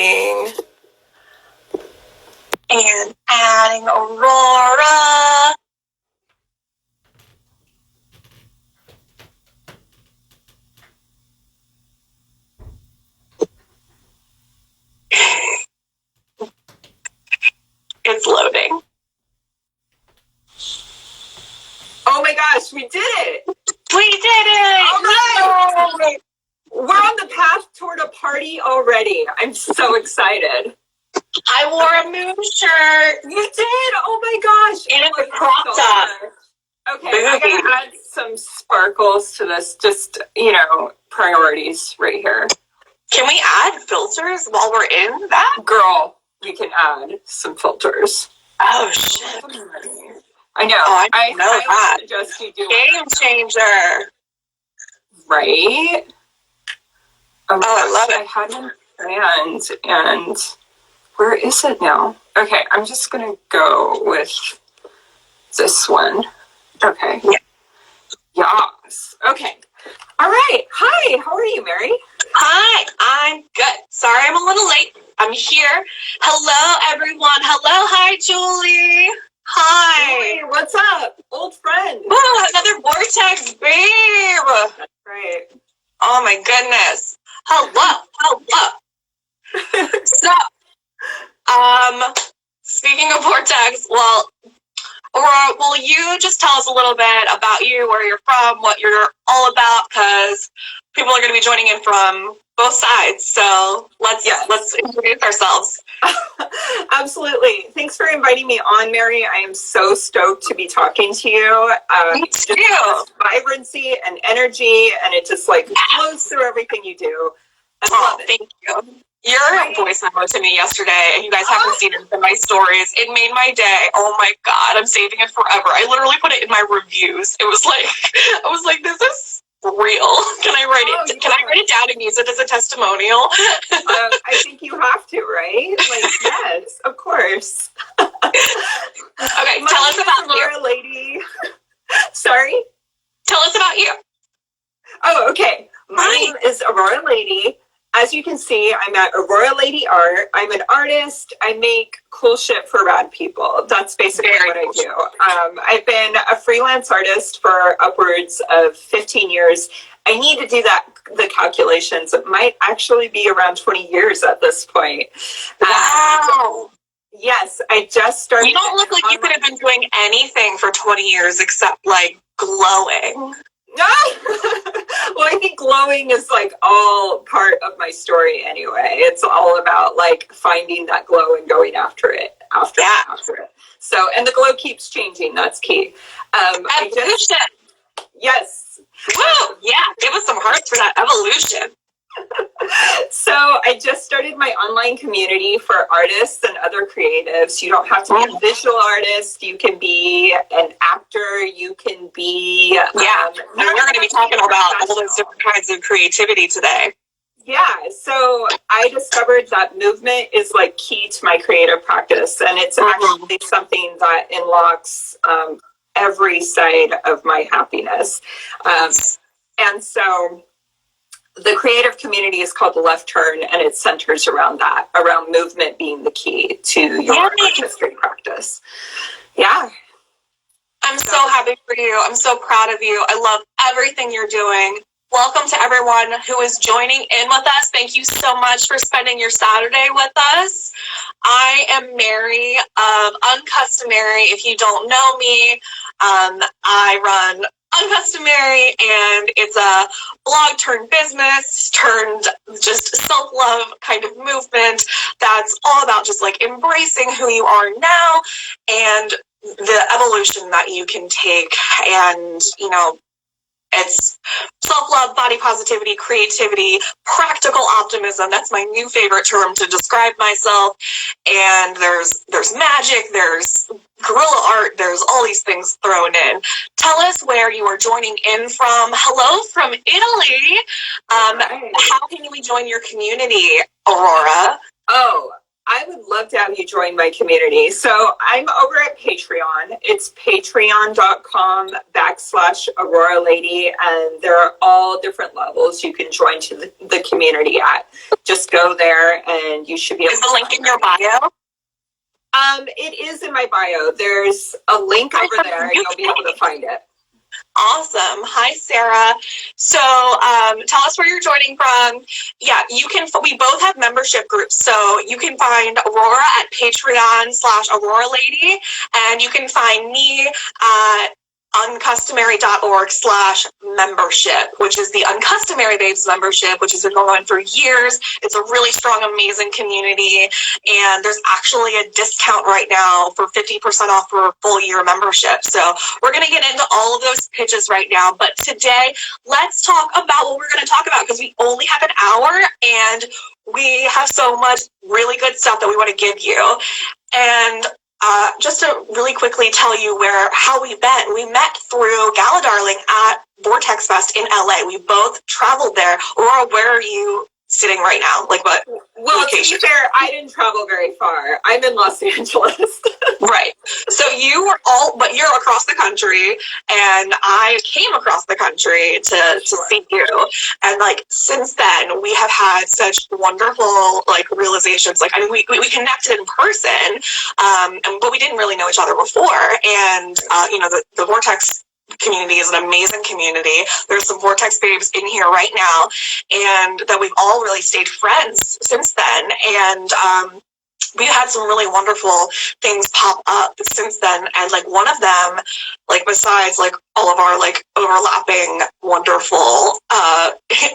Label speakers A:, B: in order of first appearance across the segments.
A: loading. And adding Aurora. It's loading.
B: Oh my gosh, we did it!
A: We did it!
B: All right! We're on the path toward a party already. I'm so excited.
A: I wore a moon shirt.
B: You did? Oh my gosh.
A: And it's a crop top.
B: Okay, I gotta add some sparkles to this. Just, priorities right here.
A: Can we add filters while we're in that?
B: Girl, we can add some filters.
A: Oh, shit.
B: I know.
A: Oh, I know that.
B: Suggest you do
A: Game changer.
B: Right?
A: Oh, I love it.
B: I had one planned, and where is it now? Okay, I'm just gonna go with this one. Okay.
A: Yeah.
B: Yes. Okay. All right. Hi. How are you, Mary?
A: Hi. I'm good. Sorry I'm a little late. I'm here. Hello, everyone. Hello. Hi, Julie. Hi.
B: Hey, what's up? Old friend.
A: Ooh, another vortex, babe.
B: That's right.
A: Oh, my goodness. Hello. So, speaking of vortex, well, Aurora, will you just tell us a little bit about you, where you're from, what you're all about? Because people are going to be joining in from both sides. So let's introduce ourselves.
B: Absolutely. Thanks for inviting me on, Mary. I am so stoked to be talking to you.
A: Me too.
B: Just vibrancy and energy, and it just flows through everything you do. I love it.
A: Thank you. Your voice memo to me yesterday, and you guys haven't seen it in my stories. It made my day. Oh my God, I'm saving it forever. I literally put it in my reviews. I was like, this is real. Can I write it? Can I write it down and use it as a testimonial?
B: I think you have to, right? Yes, of course.
A: Okay, tell us about
B: Aurora Lady. Sorry?
A: Tell us about you.
B: Oh, okay. My name is Aurora Lady. As you can see, I'm at Aurora Lady Art. I'm an artist. I make cool shit for rad people. That's basically what I do. I've been a freelance artist for upwards of 15 years. I need to do the calculations. It might actually be around 20 years at this point.
A: Wow.
B: Yes, I just started.
A: You don't look like you could have been doing anything for 20 years except glowing.
B: No. Well, I think glowing is all part of my story anyway. It's all about finding that glow and going after it. After it. So, and the glow keeps changing. That's key.
A: Evolution.
B: Yes.
A: Woo! Yeah, give us some hearts for that evolution.
B: So I just started my online community for artists and other creatives. You don't have to be a visual artist. You can be an actor. You can be...
A: we're going to be talking about all those different kinds of creativity today.
B: Yeah, so I discovered that movement is key to my creative practice, and it's actually something that unlocks every side of my happiness. And so... the creative community is called The Left Turn, and it centers around that, around movement being the key to your artistic practice. Yeah.
A: I'm so happy for you. I'm so proud of you. I love everything you're doing. Welcome to everyone who is joining in with us. Thank you so much for spending your Saturday with us. I am Mary of Uncustomary. If you don't know me, I run Uncustomary, and it's a blog turned business turned just self-love kind of movement that's all about just embracing who you are now and the evolution that you can take. And it's self-love, body positivity, creativity, practical optimism. That's my new favorite term to describe myself. And there's magic, there's guerrilla art, there's all these things thrown in. Tell us where you are joining in from. Hello from Italy. How can we join your community, Aurora?
B: Oh, I would love to have you join join my community. So I'm over at Patreon. It's patreon.com/Aurora Lady, and there are all different levels you can join to the community at. Just go there and you should be able to.
A: Is the link in your bio?
B: It is in my bio. There's a link over there and you'll be able to find it.
A: Awesome. Hi, Sarah. So tell us where you're joining from. Yeah, we both have membership groups. So you can find Aurora at Patreon/Aurora Lady, and you can find me at uncustomary.org/membership, which is the Uncustomary Babes membership, which has been going on for years. It's a really strong, amazing community. And there's actually a discount right now for 50% off for a full year membership. So we're going to get into all of those pitches right now. But today, let's talk about what we're going to talk about, because we only have an hour and we have so much really good stuff that we want to give you. And just to really quickly tell you how we met. We met through Gala Darling at Vortex Fest in LA. We both traveled there. Aurora, where are you sitting right now? Like what location?
B: To be fair, I didn't travel very far. I'm in Los Angeles.
A: Right. So you're across the country, and I came across the country to see you. And like since then, we have had such wonderful like realizations. Like we connected in person, but we didn't really know each other before. And the Vortex community is an amazing community. There's some Vortex babes in here right now, and that we've all really stayed friends since then. And we've had some really wonderful things pop up since then. And like one of them, like besides like all of our like overlapping wonderful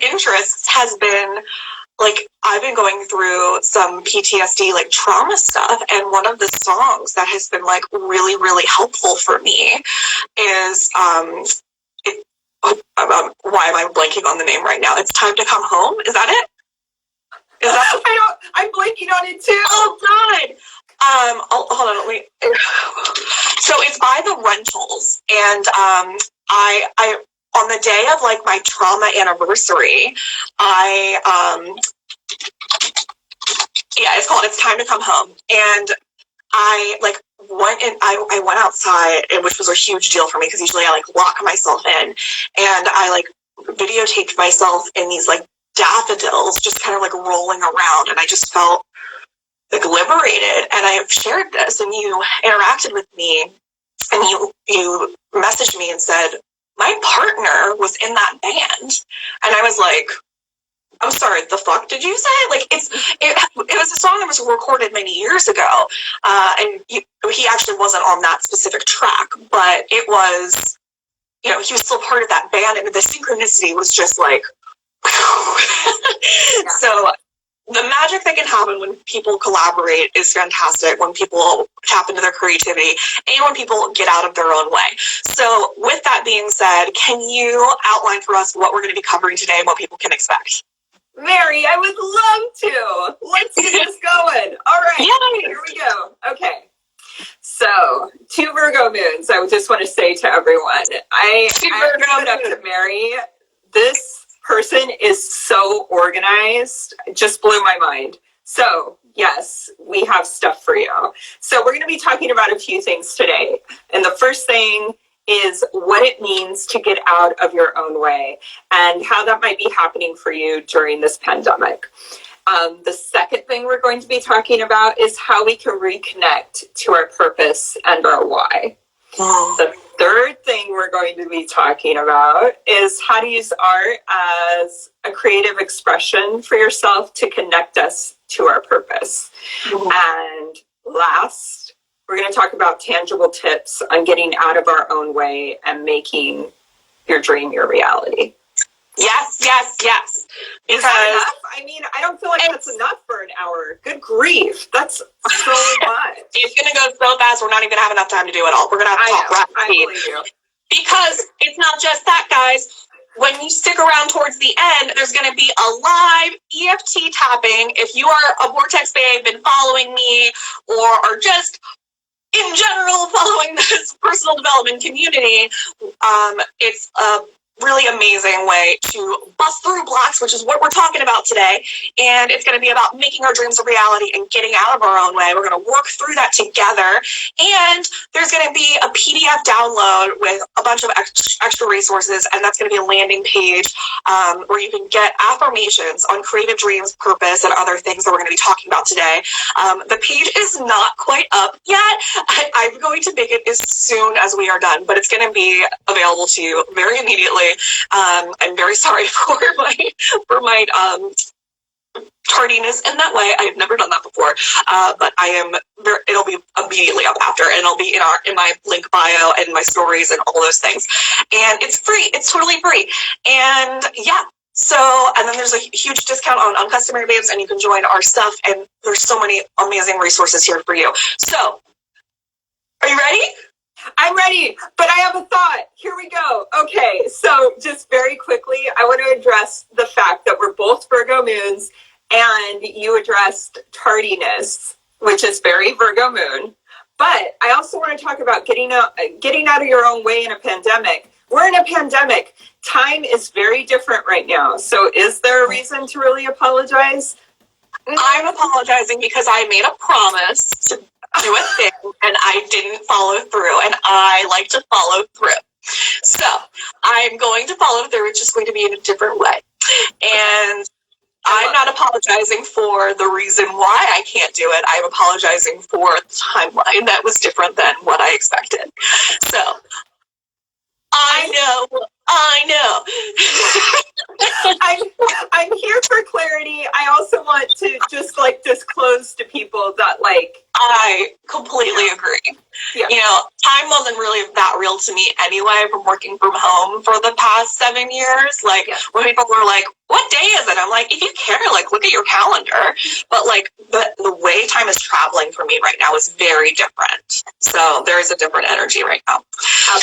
A: interests, has been like I've been going through some PTSD like trauma stuff, and one of the songs that has been like really, really helpful for me is why am I blanking on the name right now? It's Time to Come Home. Is that it?
B: I'm blanking on it too.
A: Oh God. Hold on. Wait. So it's by the Rentals, and I on the day of like my trauma anniversary, it's Time to Come Home, and I like went and I went outside, which was a huge deal for me because usually I like lock myself in, and I like videotaped myself in these like daffodils just kind of like rolling around, and I just felt like liberated. And I have shared this, and you interacted with me, and you messaged me and said my partner was in that band, and I was like, I'm sorry, the fuck did you say? Like it was a song that was recorded many years ago, and he actually wasn't on that specific track, but it was, he was still part of that band, and the synchronicity was just like, yeah. So the magic that can happen when people collaborate is fantastic, when people tap into their creativity, and when people get out of their own way. So with that being said, can you outline for us what we're going to be covering today and what people can expect?
B: Mary, I would love to. Let's get this going. All right, Yay. Here we go. Okay. So, 2 Virgo moons, I just want to say to everyone, I put up to Mary. This person is so organized. It just blew my mind. So, yes, we have stuff for you. So, we're going to be talking about a few things today. And the first thing is what it means to get out of your own way and how that might be happening for you during this pandemic. The second thing we're going to be talking about is how we can reconnect to our purpose and our why. The third thing we're going to be talking about is how to use art as a creative expression for yourself to connect us to our purpose. And last, we're going to talk about tangible tips on getting out of our own way and making your dream your reality.
A: Yes.
B: Is that enough? I mean, I don't feel like that's enough for an hour. Good grief. That's so much.
A: It's going to go so fast, we're not even going to have enough time to do it all. We're going to have to talk rapid.
B: I believe you.
A: Because it's not just that, guys. When you stick around towards the end, there's going to be a live EFT tapping. If you are a Vortex babe, been following me, or are just in general following this personal development community, it's a really amazing way to bust through blocks, which is what we're talking about today. And it's going to be about making our dreams a reality and getting out of our own way. We're going to work through that together. And there's going to be a PDF download with a bunch of extra resources. And that's going to be a landing page where you can get affirmations on creative dreams, purpose, and other things that we're going to be talking about today. The page is not quite up yet. I'm going to make it as soon as we are done, but it's going to be available to you very immediately. I'm very sorry for my tardiness in that way. I have never done that before, but it'll be immediately up after, and it'll be in my link bio and my stories and all those things. And it's free. It's totally free. And yeah. So, and then there's a huge discount on Uncustomary Babes, and you can join our stuff, and there's so many amazing resources here for you. So, are you ready?
B: I'm ready, but I have a thought. Here we go. Okay, so just very quickly, I want to address the fact that we're both Virgo moons, and you addressed tardiness, which is very Virgo moon. But I also want to talk about getting out of your own way in a pandemic. We're in a pandemic. Time is very different right now. So is there a reason to really apologize?
A: I'm apologizing because I made a promise to do a thing and I didn't follow through, and I like to follow through. So I'm going to follow through. It's just going to be in a different way. And I'm not apologizing for the reason why I can't do it. I'm apologizing for the timeline that was different than what I expected. So I know.
B: I'm here for clarity. I also want to just disclose to people that
A: I completely agree.
B: Yeah.
A: You know, time wasn't really that real to me anyway from working from home for the past 7 years. When people were like, what day is it? I'm like, if you care, look at your calendar. But the way time is traveling for me right now is very different. So there is a different energy right now.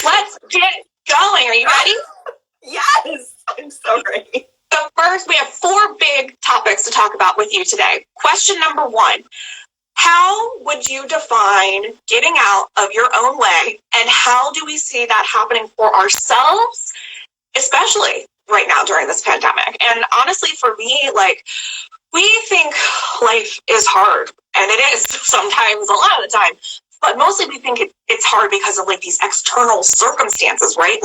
A: Let's get going. Are you ready?
B: Yes, I'm so ready.
A: So first, we have 4 big topics to talk about with you today. Question number 1. How would you define getting out of your own way, and how do we see that happening for ourselves, especially right now during this pandemic? And honestly, for me, we think life is hard, and it is sometimes, a lot of the time, but mostly we think it's hard because of these external circumstances, right?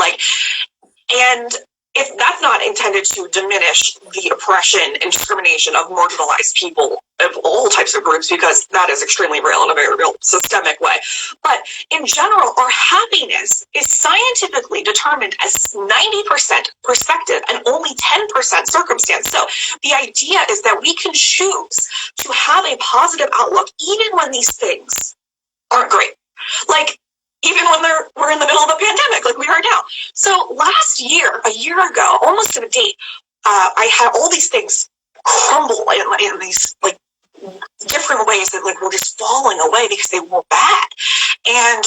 A: And if that's not intended to diminish the oppression and discrimination of marginalized people of all types of groups, because that is extremely real in a very real systemic way. But in general, our happiness is scientifically determined as 90% perspective and only 10% circumstance. So the idea is that we can choose to have a positive outlook even when these things aren't great. Even when we're in the middle of a pandemic like we are now. So last year, a year ago, almost to the date, I had all these things crumble in these different ways that were just falling away because they were bad. And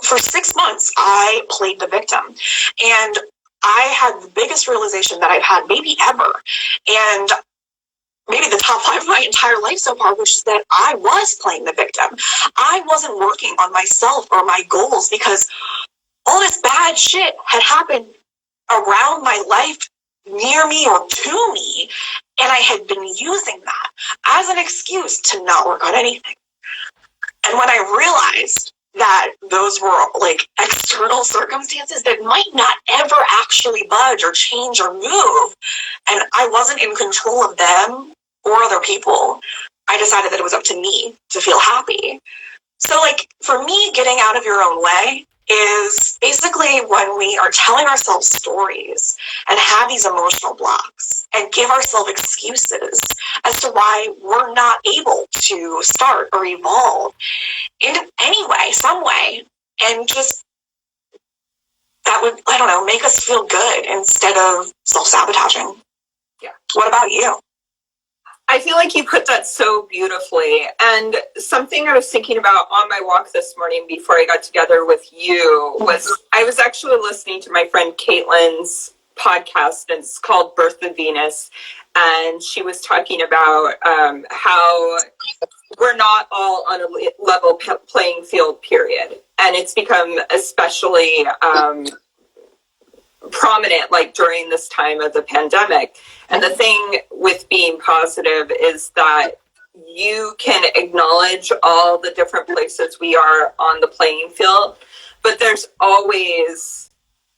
A: for 6 months, I played the victim. And I had the biggest realization that I've had maybe ever. And maybe the top 5 of my entire life so far, which is that I was playing the victim. I wasn't working on myself or my goals because all this bad shit had happened around my life, near me or to me, and I had been using that as an excuse to not work on anything. And when I realized that those were external circumstances that might not ever actually budge or change or move, and I wasn't in control of them or other people, I decided that it was up to me to feel happy. So for me, getting out of your own way is basically when we are telling ourselves stories and have these emotional blocks and give ourselves excuses as to why we're not able to start or evolve in any way, some way, and just that would, make us feel good instead of self-sabotaging.
B: Yeah.
A: What about you?
B: I feel like you put that so beautifully. And something I was thinking about on my walk this morning before I got together with you was I was actually listening to my friend Caitlin's podcast, and it's called Birth of Venus. And she was talking about how we're not all on a level playing field, period. And it's become especially prominent like during this time of the pandemic. And the thing with being positive is that you can acknowledge all the different places we are on the playing field, but there's always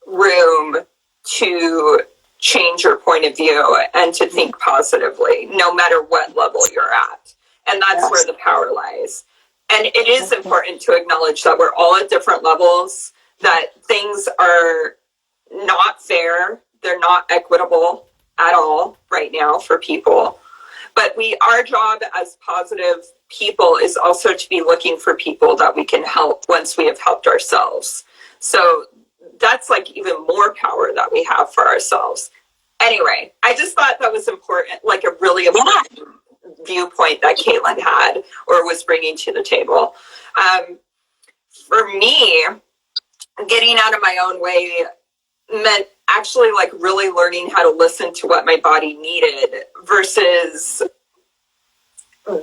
B: room to change your point of view and to think positively, no matter what level you're at. And that's where the power lies. And it is important to acknowledge that we're all at different levels, that things are not fair, they're not equitable at all right now for people. But our job as positive people is also to be looking for people that we can help once we have helped ourselves. So that's like even more power that we have for ourselves. Anyway, I just thought that was important, like a really important viewpoint that Caitlin had or was bringing to the table. For me, getting out of my own way meant actually like really learning how to listen to what my body needed versus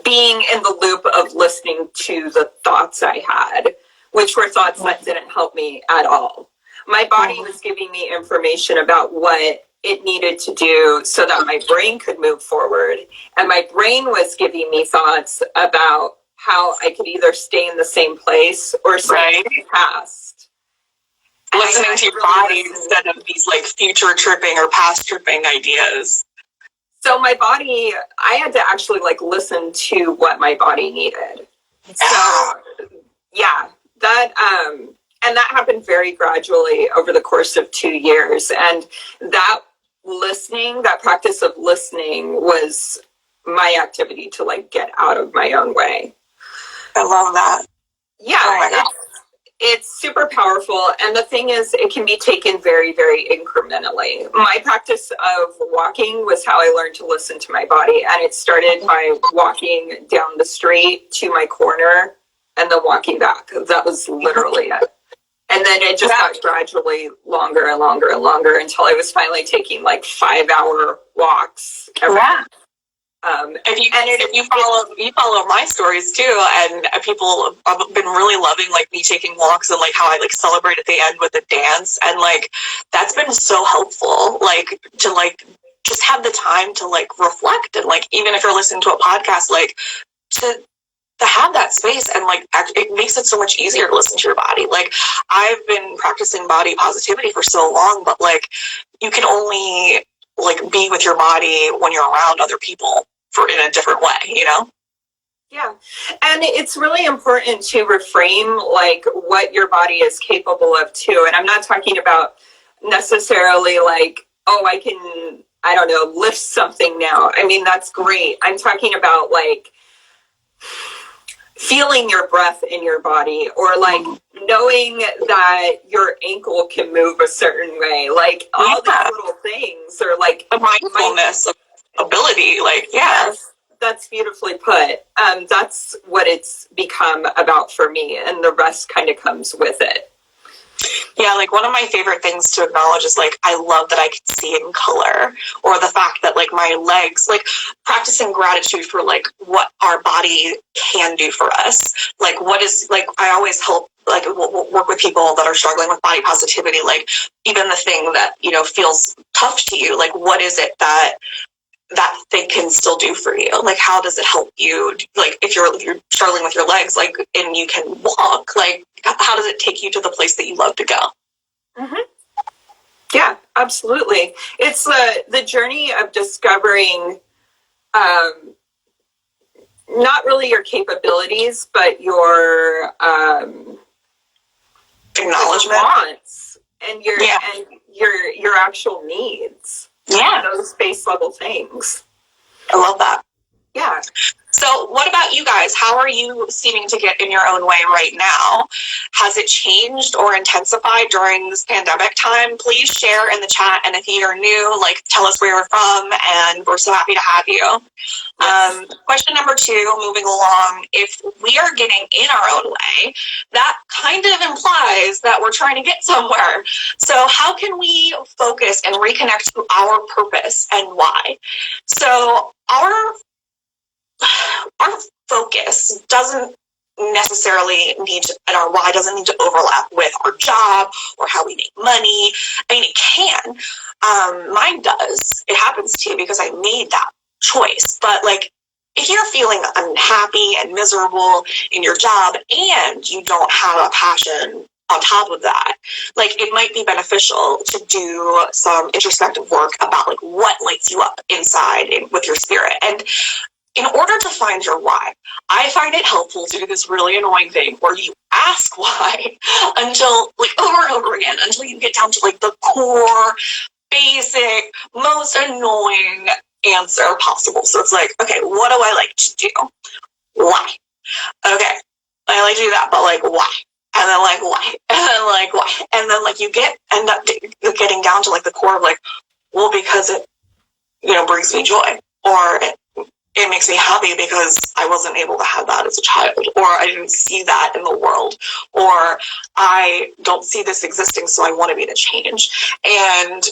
B: being in the loop of listening to the thoughts I had, which were thoughts that didn't help me at all. My body was giving me information about what it needed to do so that my brain could move forward. And my brain was giving me thoughts about how I could either stay in the same place or stay in the past.
A: Listening to your body instead of these like future tripping or past tripping ideas.
B: So my body, I had to actually like listen to what my body needed. So yeah, that and that happened very gradually over the course of 2 years. And that listening, that practice of listening was my activity to like get out of my own way.
A: I love that.
B: Yeah, it's super powerful. And the thing is, it can be taken very, very incrementally. My practice of walking was how I learned to listen to my body. And it started by walking down the street to my corner and then walking back. That was literally it. And then it just got gradually longer and longer and longer until I was finally taking like 5-hour walks every day.
A: If you follow my stories too, and people have been really loving like me taking walks and like how I like celebrate at the end with a dance, and like that's been so helpful, like to like just have the time to like reflect, and like even if you're listening to a podcast, like to have that space, and like it makes it so much easier to listen to your body. Like I've been practicing body positivity for so long, but like you can only like be with your body when you're around other people in a different way, you know?
B: Yeah. And it's really important to reframe like what your body is capable of too. And I'm not talking about necessarily like, oh, I don't know, lift something now. I mean, that's great. I'm talking about like feeling your breath in your body, or like knowing that your ankle can move a certain way. Like all these little things, or like
A: the mindfulness ability, like
B: yes, that's beautifully put. That's what it's become about for me, and the rest kind of comes with it.
A: Yeah, like one of my favorite things to acknowledge is like I love that I can see in color, or the fact that like my legs, like practicing gratitude for like what our body can do for us. Like what is, like I always help like work with people that are struggling with body positivity, like even the thing that, you know, feels tough to you, like what is it that thing can still do for you? Like how does it help you? Like if you're struggling with your legs, like, and you can walk, like how does it take you to the place that you love to go?
B: Yeah, absolutely. It's the journey of discovering not really your capabilities, but your
A: acknowledgement,
B: wants, and your actual needs.
A: Yeah,
B: those base level things.
A: I love that.
B: Yeah.
A: So what about you guys? How are you seeming to get in your own way right now? Has it changed or intensified during this pandemic time? Please share in the chat. And if you're new, like tell us where you're from, and we're so happy to have you. Yes. Question number 2, moving along. If we are getting in our own way, that kind of implies that we're trying to get somewhere. So how can we focus and reconnect to our purpose and why? So our focus doesn't necessarily need to, and our why doesn't need to overlap with our job or how we make money. I mean, it can. Mine does. It happens to you because I made that choice. But like, if you're feeling unhappy and miserable in your job and you don't have a passion on top of that, like, it might be beneficial to do some introspective work about like what lights you up inside with your spirit. And in order to find your why, I find it helpful to do this really annoying thing where you ask why until, like, over and over again, until you get down to like the core, basic, most annoying answer possible. So it's like, okay, what do I like to do? Why? Okay, I like to do that, but like, why? And then like, why? And then like, why? And then like, you end up getting down to like the core of like, well, because it, brings me joy, or it makes me happy because I wasn't able to have that as a child, or I didn't see that in the world, or I don't see this existing, so I want to be the change. And,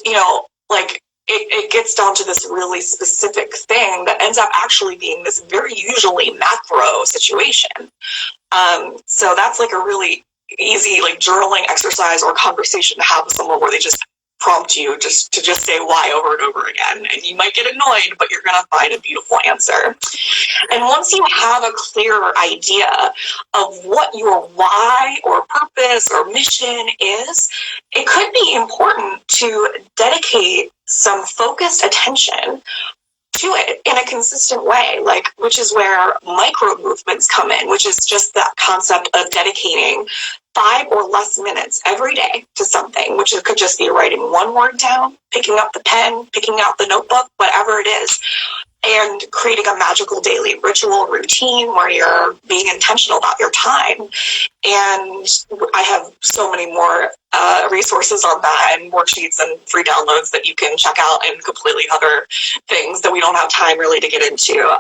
A: like, it gets down to this really specific thing that ends up actually being this very usually macro situation. So that's like a really easy, like, journaling exercise or conversation to have with someone where they just prompt you to say why over and over again. And you might get annoyed, but you're going to find a beautiful answer. And once you have a clearer idea of what your why or purpose or mission is, it could be important to dedicate some focused attention to it in a consistent way, like, which is where micro movements come in, which is just that concept of dedicating 5 or less minutes every day to something, which it could just be writing one word down, picking up the pen, picking out the notebook, whatever it is, and creating a magical daily ritual routine where you're being intentional about your time. And I have so many more resources on that, and worksheets and free downloads that you can check out, and completely other things that we don't have time really to get into.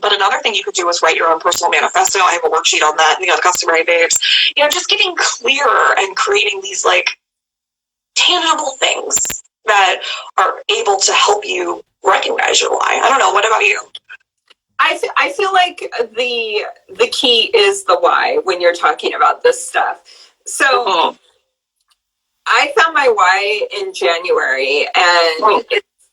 A: But another thing you could do is write your own personal manifesto. I have a worksheet on that in the Customary Babes. Just getting clearer and creating these like tangible things that are able to help you recognize your why. I don't know. What about you?
B: I feel like the key is the why when you're talking about this stuff. So I found my why in January, and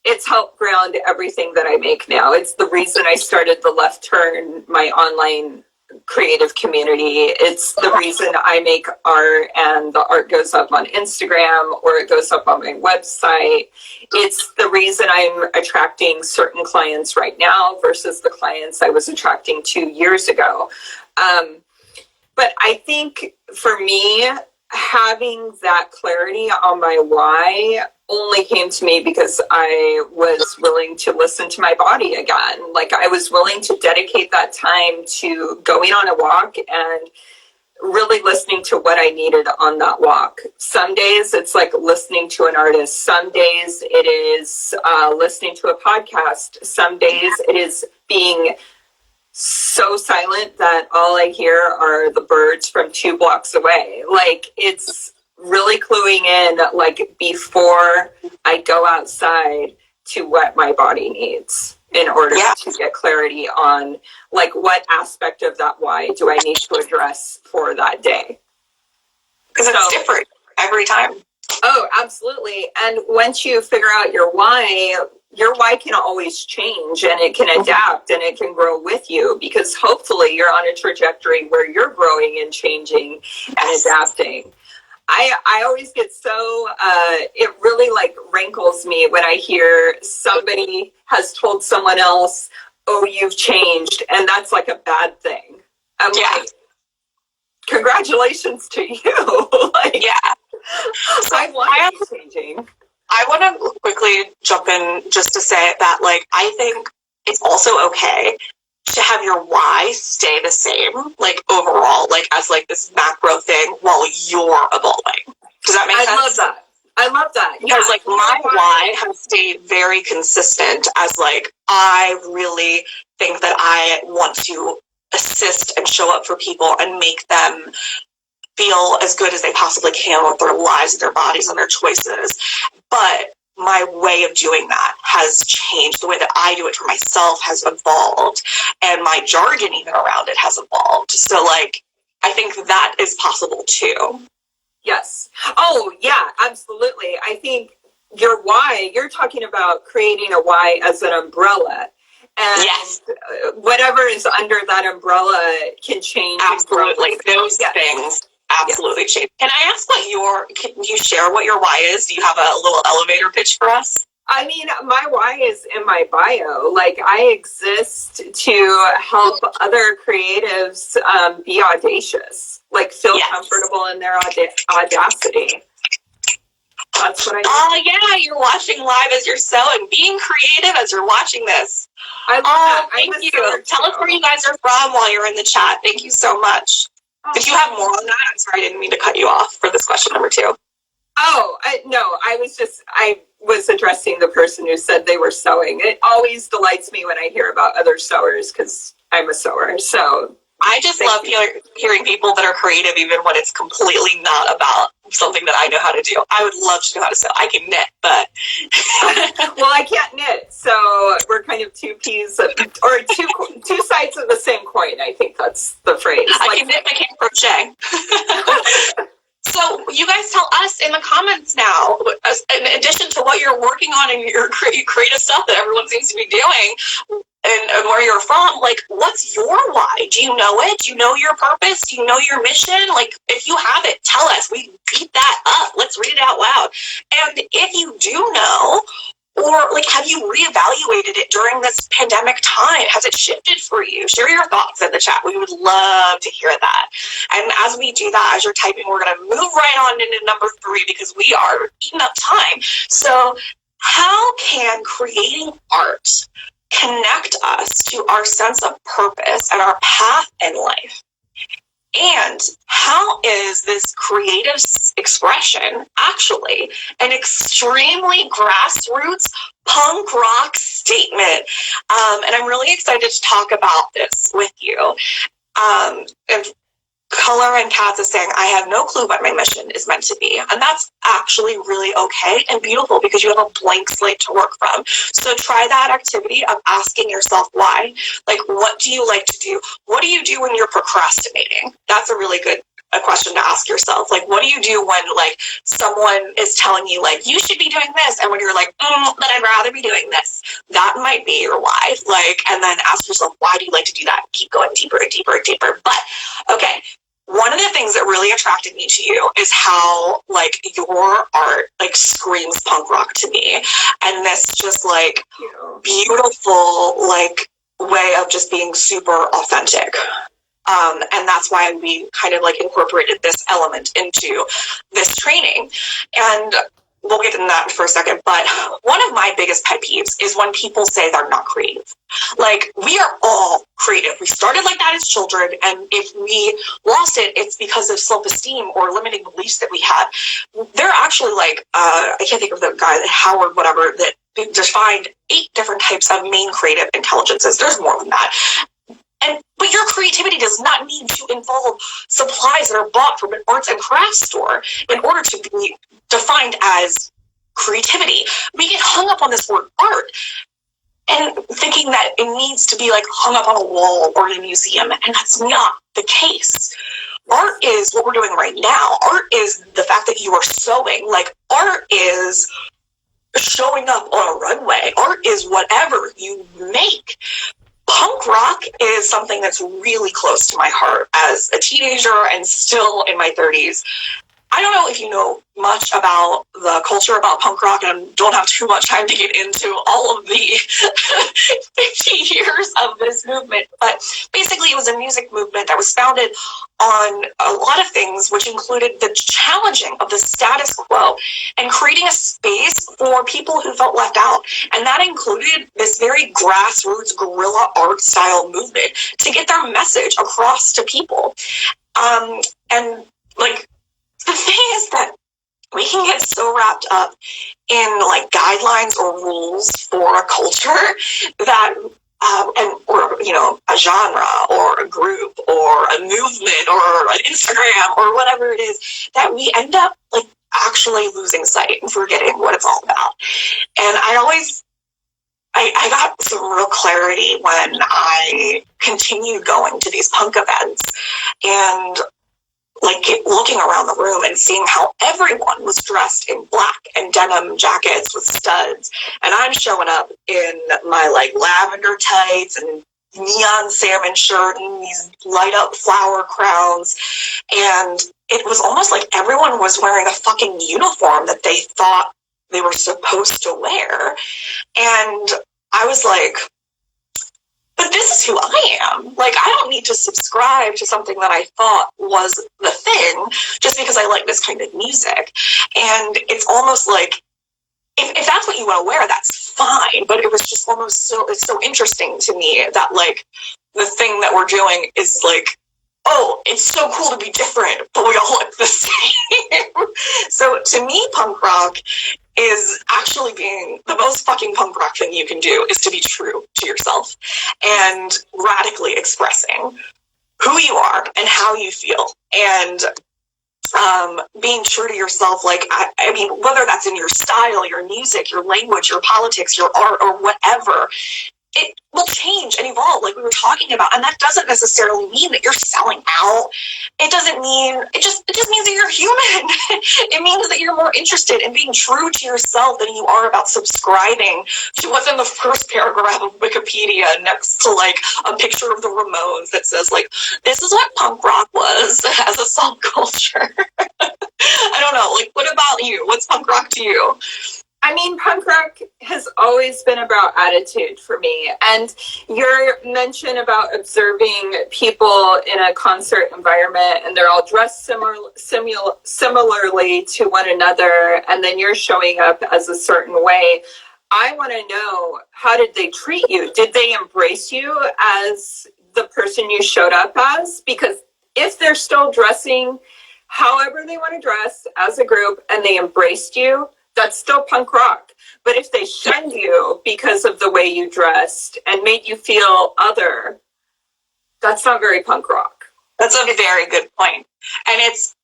B: it's helped ground everything that I make now. It's the reason I started the Left Turn, my online creative community. It's the reason I make art, and the art goes up on Instagram or it goes up on my website. It's the reason I'm attracting certain clients right now versus the clients I was attracting 2 years ago. But I think for me, having that clarity on my why only came to me because I was willing to listen to my body again. Like, I was willing to dedicate that time to going on a walk and really listening to what I needed on that walk. Some days it's like listening to an artist. Some days it is listening to a podcast. Some days it is being so silent that all I hear are the birds from 2 blocks away. Like, it's really cluing in, like, before I go outside, to what my body needs in order to get clarity on, like, what aspect of that why do I need to address for that day.
A: Because it's different every time.
B: Oh, absolutely. And once you figure out your why can always change, and it can adapt, and it can grow with you, because hopefully you're on a trajectory where you're growing and changing and adapting. I always get so, it really like rankles me when I hear somebody has told someone else, oh, you've changed, and that's like a bad thing. I'm like, congratulations to you. Like,
A: so
B: I want to be changing.
A: I want to quickly jump in just to say that, like, I think it's also okay to have your why stay the same, like, overall, like, as like this macro thing while you're evolving. Does that make sense?
B: I love that.
A: Because like my why has stayed very consistent as like, I really think that I want to assist and show up for people and make them feel as good as they possibly can with their lives and their bodies and their choices. But my way of doing that has changed. The way that I do it for myself has evolved, and my jargon even around it has evolved. So like, I think that is possible too.
B: Yes. Oh, yeah, absolutely. I think your why, you're talking about creating a why as an umbrella. And
A: yes.
B: Whatever is under that umbrella can change.
A: Absolutely. Those things absolutely change. Can I ask can you share what your why is? Do you have a little elevator pitch for us?
B: I mean, my why is in my bio. Like, I exist to help other creatives be audacious, like feel comfortable in their audacity. That's what I do.
A: Oh, yeah, you're watching live as you're sewing, being creative as you're watching this. Thank you. Tell us where you guys are from while you're in the chat. Thank you so much. Did you have more on that? I'm sorry, I didn't mean to cut you off for this question number 2.
B: Oh, no, I was addressing the person who said they were sewing. It always delights me when I hear about other sewers because I'm a sewer. So
A: I just love hearing people that are creative, even when it's completely not about something that I know how to do. I would love to know how to sew. I can knit, but
B: well, I can't knit, so we're kind of two peas or two sides of the same coin. I think that's the phrase.
A: I can knit, I can crochet. So you guys tell us in the comments now, in addition to what you're working on and your creative stuff that everyone seems to be doing, and where you're from, like, what's your why? Do you know it? Do you know your purpose? Do you know your mission? Like, if you have it, tell us. We beat that up. Let's read it out loud. And if you do know, or like, have you reevaluated it during this pandemic time? Has it shifted for you? Share your thoughts in the chat. We would love to hear that. And as we do that, as you're typing, we're going to move right on into number 3 because we are eating up time. So how can creating art connect us to our sense of purpose and our path in life? And how is this creative expression actually an extremely grassroots punk rock statement? And I'm really excited to talk about this with you. If Color and Katz is saying, I have no clue what my mission is meant to be. And that's actually really okay and beautiful because you have a blank slate to work from. So try that activity of asking yourself why. Like, what do you like to do? What do you do when you're procrastinating? That's a really good question to ask yourself. Like, what do you do when, like, someone is telling you, like, you should be doing this, and when you're like, but I'd rather be doing this? That might be your why. Like, and then ask yourself, why do you like to do that? Keep going deeper and deeper and deeper. But okay, one of the things that really attracted me to you is how, like, your art, like, screams punk rock to me. And this just, like, beautiful, like, way of just being super authentic. And that's why we kind of, like, incorporated this element into this training. And we'll get into that for a second. But one of my biggest pet peeves is when people say they're not creative. Like, we are all creative. We started like that as children, and if we lost it, it's because of self-esteem or limiting beliefs that we had. There are actually, like, I can't think of the guy, Howard, whatever, that defined 8 different types of main creative intelligences. There's more than that. But your creativity does not need to involve supplies that are bought from an arts and crafts store in order to be defined as creativity. We get hung up on this word art and thinking that it needs to be, like, hung up on a wall or in a museum, and that's not the case. Art is what we're doing right now. Art is the fact that you are sewing. Like, art is showing up on a runway. Art is whatever you make. Punk rock is something that's really close to my heart as a teenager and still in my 30s. I don't know if you know much about the culture about punk rock, and don't have too much time to get into all of the 50 years of this movement, but basically it was a music movement that was founded on a lot of things, which included the challenging of the status quo and creating a space for people who felt left out. And that included this very grassroots guerrilla art style movement to get their message across to people. And, like, the thing is that we can get so wrapped up in, like, guidelines or rules for a culture that, or, you know, a genre or a group or a movement or an Instagram or whatever it is, that we end up, like, actually losing sight and forgetting what it's all about. And I got some real clarity when I continued going to these punk events and like looking around the room and seeing how everyone was dressed in black and denim jackets with studs, and I'm showing up in my like lavender tights and neon salmon shirt and these light up flower crowns, and it was almost like everyone was wearing a fucking uniform that they thought they were supposed to wear. And I was like, but this is who I am. Like, I don't need to subscribe to something that I thought was the thing just because I like this kind of music. And it's almost like, if that's what you want to wear, that's fine. But it was just almost it's so interesting to me that, like, the thing that we're doing is like, oh, it's so cool to be different, but we all look the same. So to me, punk rock is actually being the most fucking punk rock thing you can do is to be true to yourself and radically expressing who you are and how you feel. And being true to yourself, like, I mean, whether that's in your style, your music, your language, your politics, your art, or whatever, it will change and evolve, like we were talking about. And that doesn't necessarily mean that you're selling out. It doesn't mean, it just means that you're human. It means that you're more interested in being true to yourself than you are about subscribing to what's in the first paragraph of Wikipedia next to like a picture of the Ramones that says like, this is what punk rock was as a subculture. I don't know, like, what about you? What's punk rock to you?
B: I mean, punk rock has always been about attitude for me. And your mention about observing people in a concert environment and they're all dressed similarly to one another, and then you're showing up as a certain way. I want to know, how did they treat you? Did they embrace you as the person you showed up as? Because if they're still dressing however they want to dress as a group and they embraced you, that's still punk rock. But if they shunned you because of the way you dressed and made you feel other, that's not very punk rock.
A: That's a very good point. And it's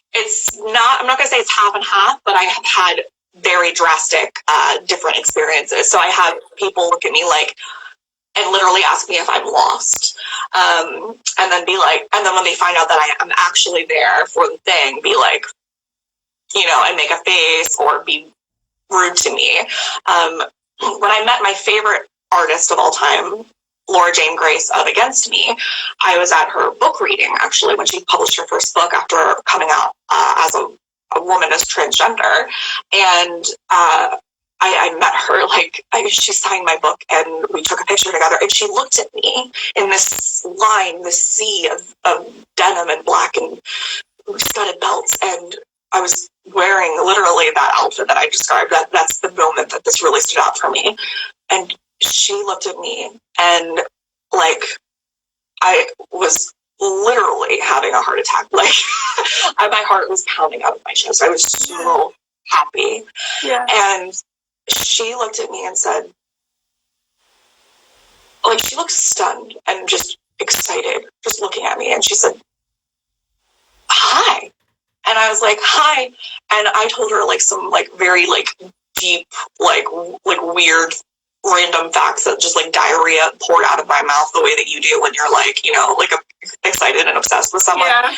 A: not, I'm not going to say it's half and half, but I have had very drastic, different experiences. So I have people look at me like, and literally ask me if I'm lost. And then be like, and then when they find out that I am actually there for the thing, be like, you know, and make a face or be rude to me. When I met my favorite artist of all time, Laura Jane Grace of Against Me, I was at her book reading, actually, when she published her first book after coming out as a woman as transgender. And I met her, like, she signed my book and we took a picture together, and she looked at me in this line, this sea of denim and black and studded belts, and I was wearing literally that outfit that I described. That's the moment that this really stood out for me. And she looked at me and, like, I was literally having a heart attack. Like, my heart was pounding out of my chest. I was so happy.
B: Yeah.
A: And she looked at me and said, like, she looked stunned and just excited, just looking at me. And she said, hi. And I was like, hi. And I told her like some like very like deep, like weird random facts that just like diarrhea poured out of my mouth the way that you do when you're like, you know, like excited and obsessed with someone.
B: Yeah.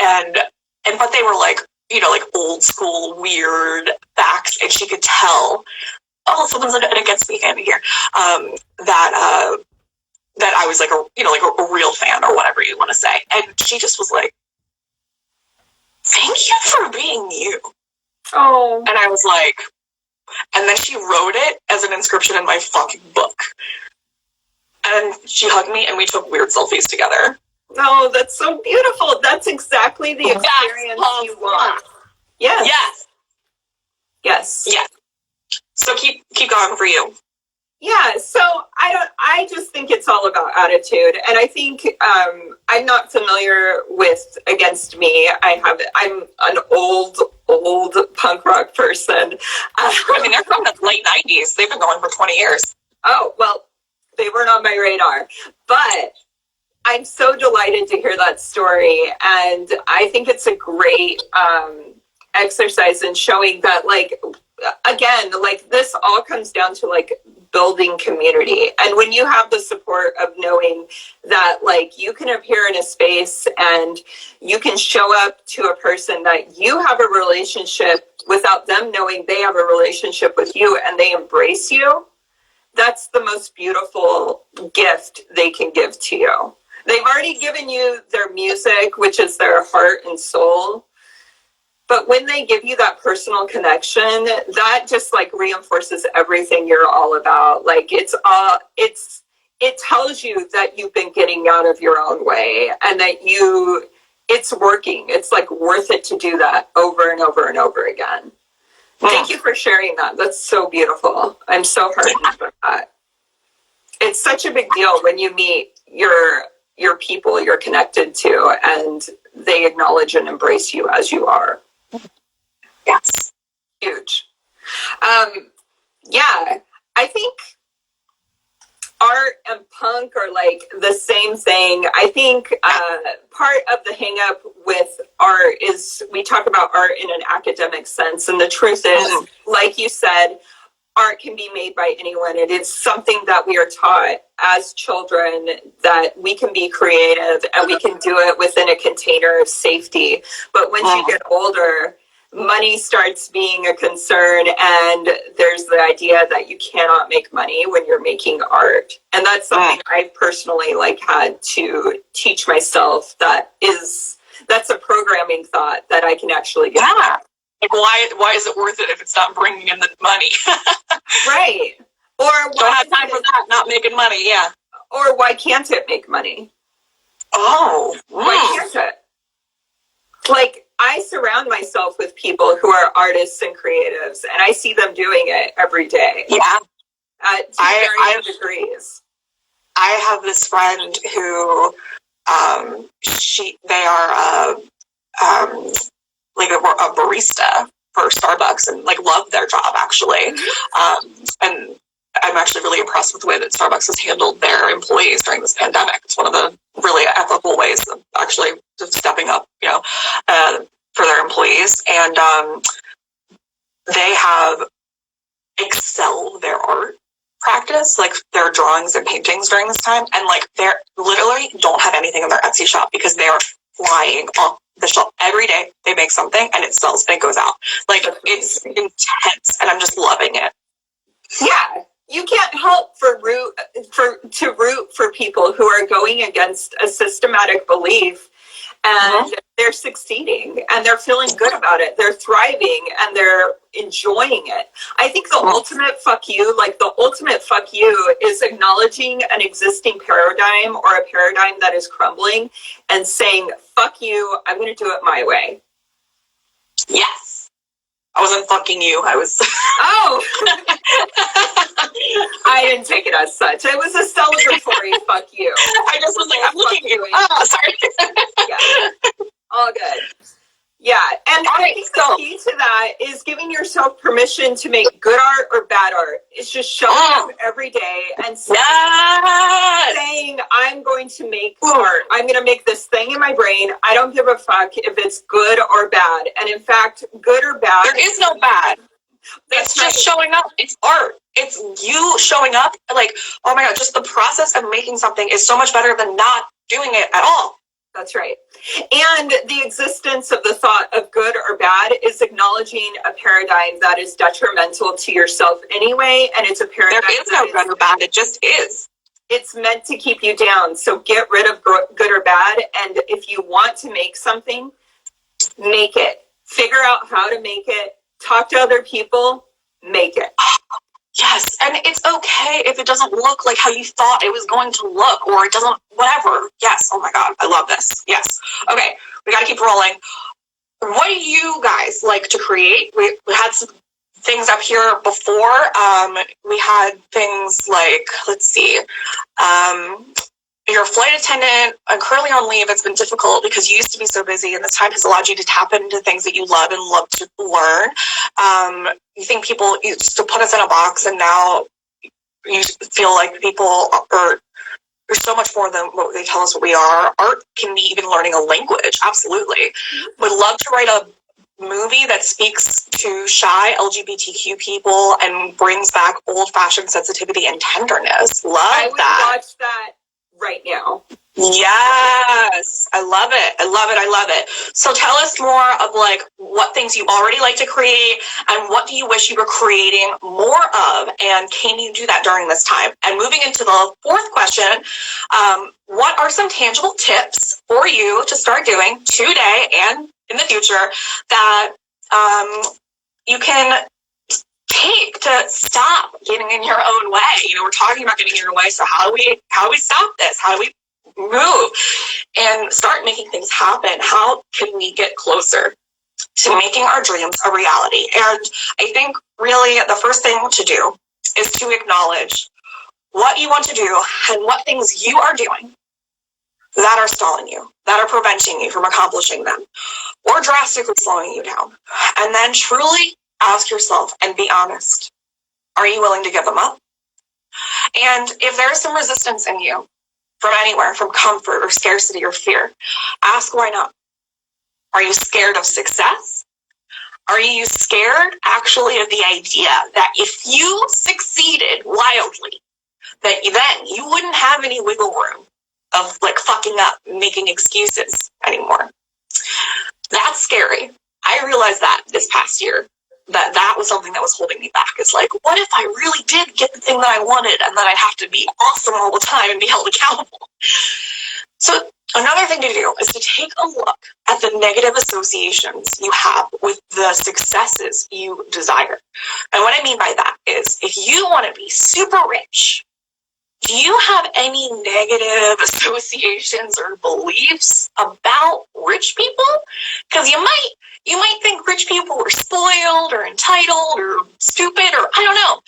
B: And
A: but they were like, you know, like old school weird facts, and she could tell, oh, someone's against me fan here, that I was like a, you know, like a real fan or whatever you want to say. And she just was like, thank you for being you.
B: Oh.
A: And I was like, and then she wrote it as an inscription in my fucking book. And she hugged me and we took weird selfies together.
B: Oh, that's so beautiful. That's exactly the experience you want. Yes.
A: Yes.
B: Yes.
A: Yes. So keep going for you.
B: Yeah, so I just think it's all about attitude. And I think I'm not familiar with Against Me. I'm an old punk rock person.
A: I mean, they're from the late 90s. They've been going for 20 years.
B: Oh, well, they weren't on my radar. But I'm so delighted to hear that story. And I think it's a great exercise in showing that, like, again, like, this all comes down to, like, building community. And when you have the support of knowing that, like, you can appear in a space and you can show up to a person that you have a relationship without them knowing they have a relationship with you, and they embrace you, that's the most beautiful gift they can give to you. They've already given you their music, which is their heart and soul. But when they give you that personal connection, that just like reinforces everything you're all about. Like it tells you that you've been getting out of your own way and that it's working. It's like worth it to do that over and over and over again. Thank you for sharing that. That's so beautiful. I'm so heartened by that. It's such a big deal when you meet your people you're connected to and they acknowledge and embrace you as you are.
A: Yes.
B: Huge. Yeah, I think art and punk are like the same thing. I think part of the hang up with art is we talk about art in an academic sense. And the truth is, like you said, art can be made by anyone. It is something that we are taught as children, that we can be creative and we can do it within a container of safety. But once you get older, money starts being a concern, and there's the idea that you cannot make money when you're making art. And that's something I personally like had to teach myself. That's a programming thought that I can actually get.
A: Yeah. Like why is it worth it if it's not bringing in the money?
B: Right. Or
A: don't have time for that, not making money, yeah.
B: Or why can't it make money?
A: Oh.
B: Why can't it? Like, I surround myself with people who are artists and creatives, and I see them doing it every day.
A: Yeah.
B: To varying degrees.
A: I have this friend who, they are like a barista for Starbucks and like love their job actually. And I'm actually really impressed with the way that Starbucks has handled their employees during this pandemic. It's one of the really ethical ways of actually just stepping up, for their employees. And they have excelled their art practice, like their drawings and paintings during this time. And like they're literally don't have anything in their Etsy shop because they are flying off the shelf every day. They make something and it sells and it goes out. Like it's intense and I'm just loving it.
B: Yeah. You can't help to root for people who are going against a systematic belief and they're succeeding and they're feeling good about it. They're thriving and they're enjoying it. I think the ultimate fuck you is acknowledging an existing paradigm or a paradigm that is crumbling and saying, fuck you, I'm going to do it my way.
A: Yes. I wasn't fucking you. I was.
B: Oh. I didn't take it as such. It was a celebratory fuck you.
A: I just was like, I'm looking at you. Oh, sorry.
B: Yeah. All good. Yeah. And I think the key to that is giving yourself permission to make good art or bad art. It's just showing up every day and saying, I'm going to make art. I'm going to make this thing in my brain. I don't give a fuck if it's good or bad. And in fact, good or bad.
A: There is no bad. It's just showing up. It's art. It's you showing up. Like, oh my God, just the process of making something is so much better than not doing it at all.
B: That's right. And the existence of the thought of good or bad is acknowledging a paradigm that is detrimental to yourself anyway. And it's a paradigm.
A: There is no good or bad. It just is.
B: It's meant to keep you down. So get rid of good or bad. And if you want to make something, make it. Figure out how to make it. Talk to other people. Make it.
A: Yes, and it's okay if it doesn't look like how you thought it was going to look, or it doesn't, whatever. Yes, oh my God, I love this. Yes. Okay, we got to keep rolling. What do you guys like to create? We had some things up here before. We had things like, let's see, you're a flight attendant and currently on leave. It's been difficult because you used to be so busy, and this time has allowed you to tap into things that you love and love to learn. You think people used to put us in a box, and now you feel like people are so much more than what they tell us what we are. Art can be even learning a language. Absolutely. Would love to write a movie that speaks to shy LGBTQ people and brings back old-fashioned sensitivity and tenderness. Love
B: I would
A: that.
B: watch that right now.
A: Yes, I love it. I love it. I love it. So tell us more of like what things you already like to create and what do you wish you were creating more of, and can you do that during this time? And moving into the fourth question, what are some tangible tips for you to start doing today and in the future that you can take to stop getting in your own way? You know, we're talking about getting in your way. So how do we stop this? How do we move and start making things happen? How can we get closer to making our dreams a reality? And I think really the first thing to do is to acknowledge what you want to do and what things you are doing that are stalling you, that are preventing you from accomplishing them, or drastically slowing you down. And then truly ask yourself and be honest. Are you willing to give them up? And if there is some resistance in you from anywhere, from comfort or scarcity or fear, ask why not. Are you scared of success? Are you scared actually of the idea that if you succeeded wildly, that then you wouldn't have any wiggle room of like fucking up, making excuses anymore? That's scary. I realized that this past year, that was something that was holding me back. It's like, what if I really did get the thing that I wanted and then I have to be awesome all the time and be held accountable? So another thing to do is to take a look at the negative associations you have with the successes you desire. And what I mean by that is, if you want to be super rich, do you have any negative associations or beliefs about rich people? Because you might think rich people are spoiled or entitled or stupid, or I don't know.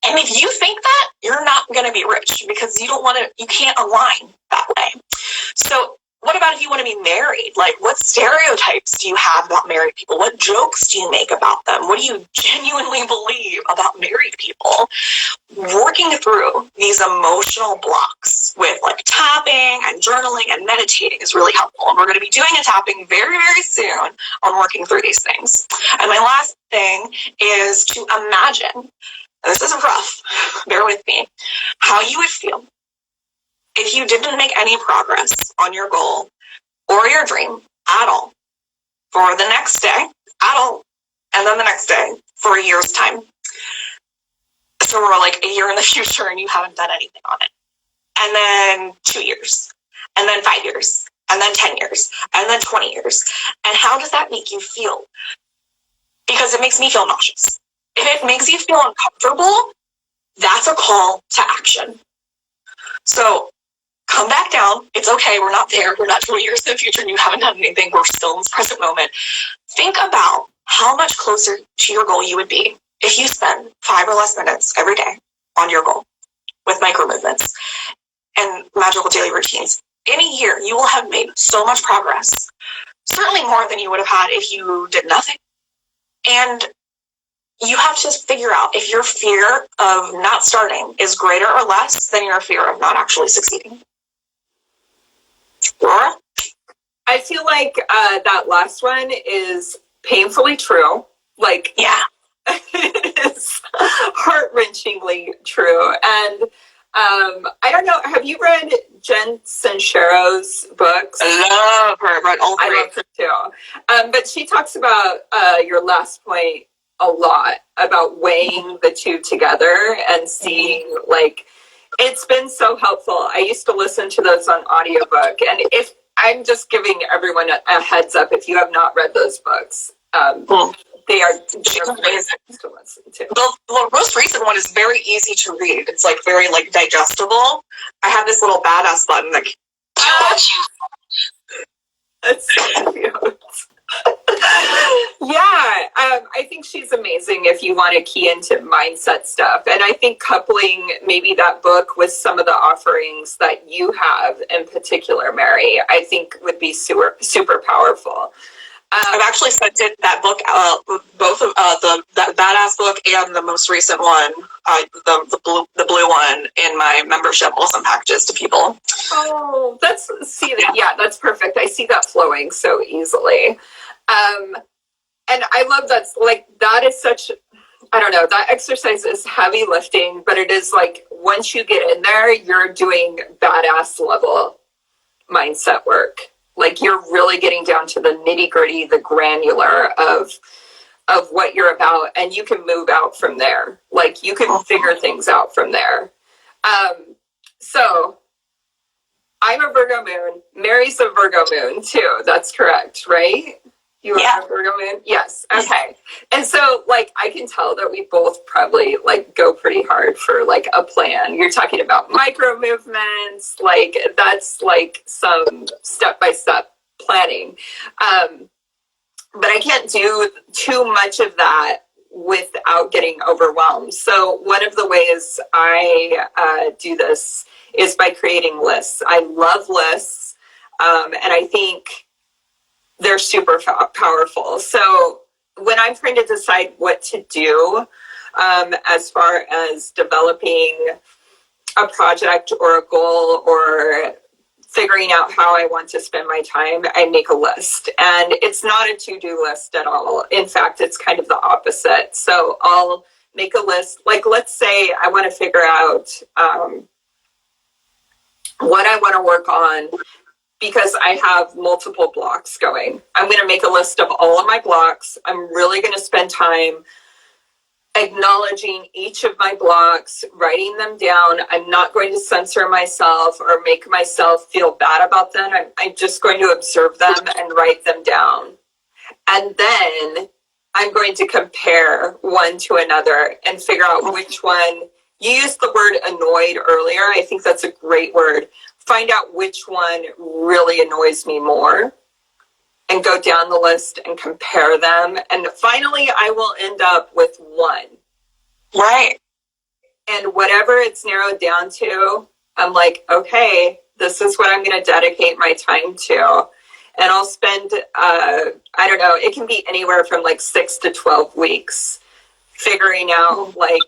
A: And if you think that, you're not going to be rich because you can't align that way. So what about if you want to be married? Like, what stereotypes do you have about married people? What jokes do you make about them? What do you genuinely believe about married people? Working through these emotional blocks with like tapping and journaling and meditating is really helpful. And we're going to be doing a tapping very, very soon on working through these things. And my last thing is to imagine, and this is rough, bear with me, how you would feel if you didn't make any progress on your goal or your dream at all for the next day, at all, and then the next day for a year's time. So we're like a year in the future and you haven't done anything on it. And then 2 years, and then 5 years, and then 10 years, and then 20 years. And how does that make you feel? Because it makes me feel nauseous. If it makes you feel uncomfortable, that's a call to action. So come back down. It's okay. We're not there. We're not 20 years in the future and you haven't done anything. We're still in this present moment. Think about how much closer to your goal you would be if you spend 5 or less minutes every day on your goal with micro movements and magical daily routines. In a year, you will have made so much progress, certainly more than you would have had if you did nothing. And you have to figure out if your fear of not starting is greater or less than your fear of not actually succeeding. Laura?
B: I feel like that last one is painfully true. Like,
A: yeah,
B: it's heart-wrenchingly true. And I don't know, have you read Jen Sincero's books?
A: I love her. I've read all 3.
B: I love her too. But she talks about your last point a lot, about weighing the two together and seeing, like, it's been so helpful. I used to listen to those on audiobook, and if I'm just giving everyone a heads up, if you have not read those books, they are amazing to listen to.
A: The most recent one is very easy to read. It's like very like digestible. I have this little badass button that
B: That's so cute. Yeah, I think she's amazing if you want to key into mindset stuff. And I think coupling maybe that book with some of the offerings that you have in particular, Mary, I think would be super, super powerful.
A: I've actually sent that book, both of that badass book and the most recent one, the blue one, in my membership awesome packages to people.
B: Oh, that's perfect. I see that flowing so easily. And I love that. Like, that is such, I don't know, that exercise is heavy lifting, but it is like, once you get in there, you're doing badass level mindset work. Like, you're really getting down to the nitty gritty, the granular of what you're about, and you can move out from there. Like, you can figure things out from there. So I'm a Virgo moon. Mary's a Virgo moon too. That's correct, right? You are a Virgo moon? Yes. Okay. And so, like, I can tell that we both probably, like, go pretty hard for, like, a plan. You're talking about micro movements. Like, that's, like, some step-by-step planning. But I can't do too much of that without getting overwhelmed. So one of the ways I do this is by creating lists. I love lists, and I think they're super powerful. So when I'm trying to decide what to do, as far as developing a project or a goal or figuring out how I want to spend my time, I make a list. And it's not a to-do list at all. In fact, it's kind of the opposite. So I'll make a list. Like, let's say I want to figure out what I want to work on because I have multiple blocks going. I'm going to make a list of all of my blocks. I'm really going to spend time acknowledging each of my blocks, writing them down. I'm not going to censor myself or make myself feel bad about them. I'm just going to observe them and write them down. And then I'm going to compare one to another and figure out which one. You used the word annoyed earlier. I think that's a great word. Find out which one really annoys me more and go down the list and compare them. And finally, I will end up with one.
A: Right.
B: And whatever it's narrowed down to, I'm like, okay, this is what I'm going to dedicate my time to. And I'll spend, I don't know, it can be anywhere from like 6 to 12 weeks figuring out, like,